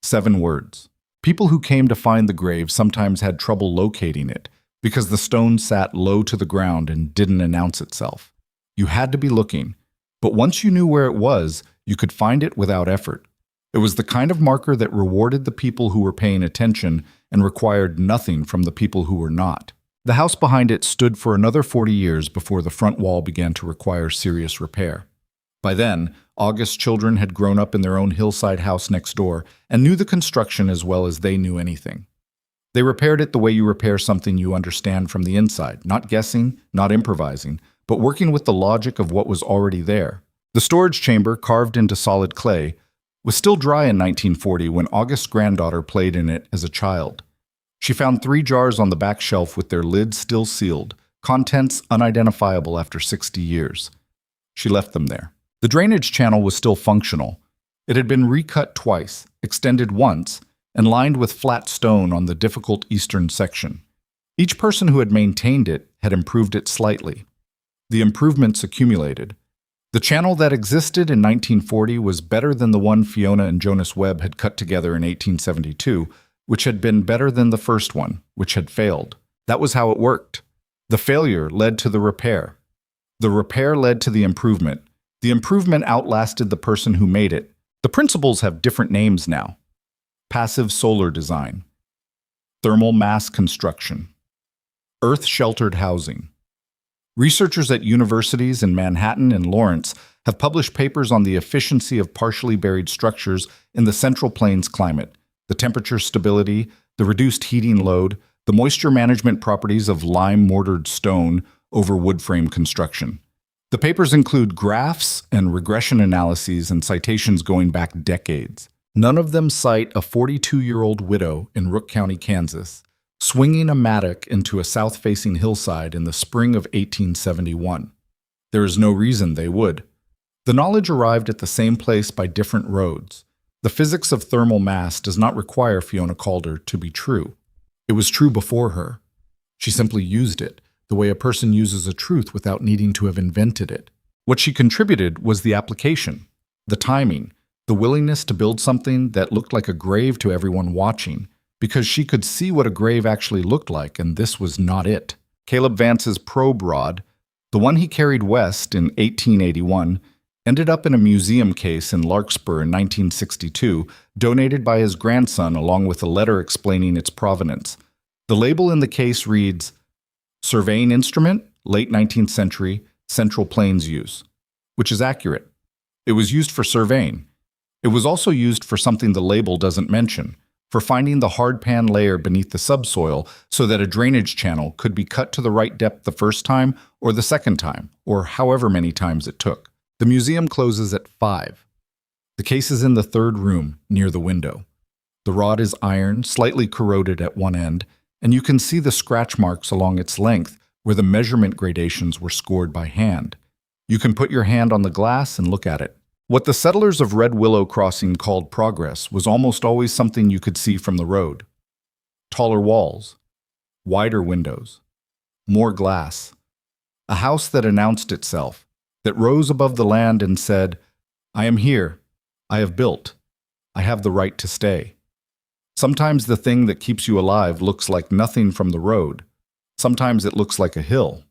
7 words. People who came to find the grave sometimes had trouble locating it, because the stone sat low to the ground and didn't announce itself. You had to be looking, but once you knew where it was, you could find it without effort. It was the kind of marker that rewarded the people who were paying attention and required nothing from the people who were not. The house behind it stood for another 40 years before the front wall began to require serious repair. By then, August's children had grown up in their own hillside house next door and knew the construction as well as they knew anything. They repaired it the way you repair something you understand from the inside, not guessing, not improvising, but working with the logic of what was already there. The storage chamber, carved into solid clay, was still dry in 1940 when August's granddaughter played in it as a child. She found 3 jars on the back shelf with their lids still sealed, contents unidentifiable after 60 years. She left them there. The drainage channel was still functional. It had been recut twice, extended once, and lined with flat stone on the difficult eastern section. Each person who had maintained it had improved it slightly. The improvements accumulated. The channel that existed in 1940 was better than the one Fiona and Jonas Webb had cut together in 1872, which had been better than the first one, which had failed. That was how it worked. The failure led to the repair. The repair led to the improvement. The improvement outlasted the person who made it. The principles have different names now. Passive solar design, thermal mass construction, earth-sheltered housing. Researchers at universities in Manhattan and Lawrence have published papers on the efficiency of partially buried structures in the Central Plains climate, the temperature stability, the reduced heating load, the moisture management properties of lime-mortared stone over wood frame construction. The papers include graphs and regression analyses and citations going back decades. None of them cite a 42-year-old widow in Rook County, Kansas, swinging a mattock into a south-facing hillside in the spring of 1871. There is no reason they would. The knowledge arrived at the same place by different roads. The physics of thermal mass does not require Fiona Calder to be true. It was true before her. She simply used it, the way a person uses a truth without needing to have invented it. What she contributed was the application, the timing, the willingness to build something that looked like a grave to everyone watching, because she could see what a grave actually looked like, and this was not it. Caleb Vance's probe rod, the one he carried west in 1881, ended up in a museum case in Larkspur in 1962, donated by his grandson along with a letter explaining its provenance. The label in the case reads, "Surveying instrument, late 19th century, Central Plains use," which is accurate. It was used for surveying. It was also used for something the label doesn't mention, for finding the hardpan layer beneath the subsoil so that a drainage channel could be cut to the right depth the first time or the second time, or however many times it took. The museum closes at 5. The case is in the third room, near the window. The rod is iron, slightly corroded at one end, and you can see the scratch marks along its length where the measurement gradations were scored by hand. You can put your hand on the glass and look at it. What the settlers of Red Willow Crossing called progress was almost always something you could see from the road. Taller walls, wider windows, more glass. A house that announced itself, that rose above the land and said, "I am here, I have built, I have the right to stay." Sometimes the thing that keeps you alive looks like nothing from the road. Sometimes it looks like a hill.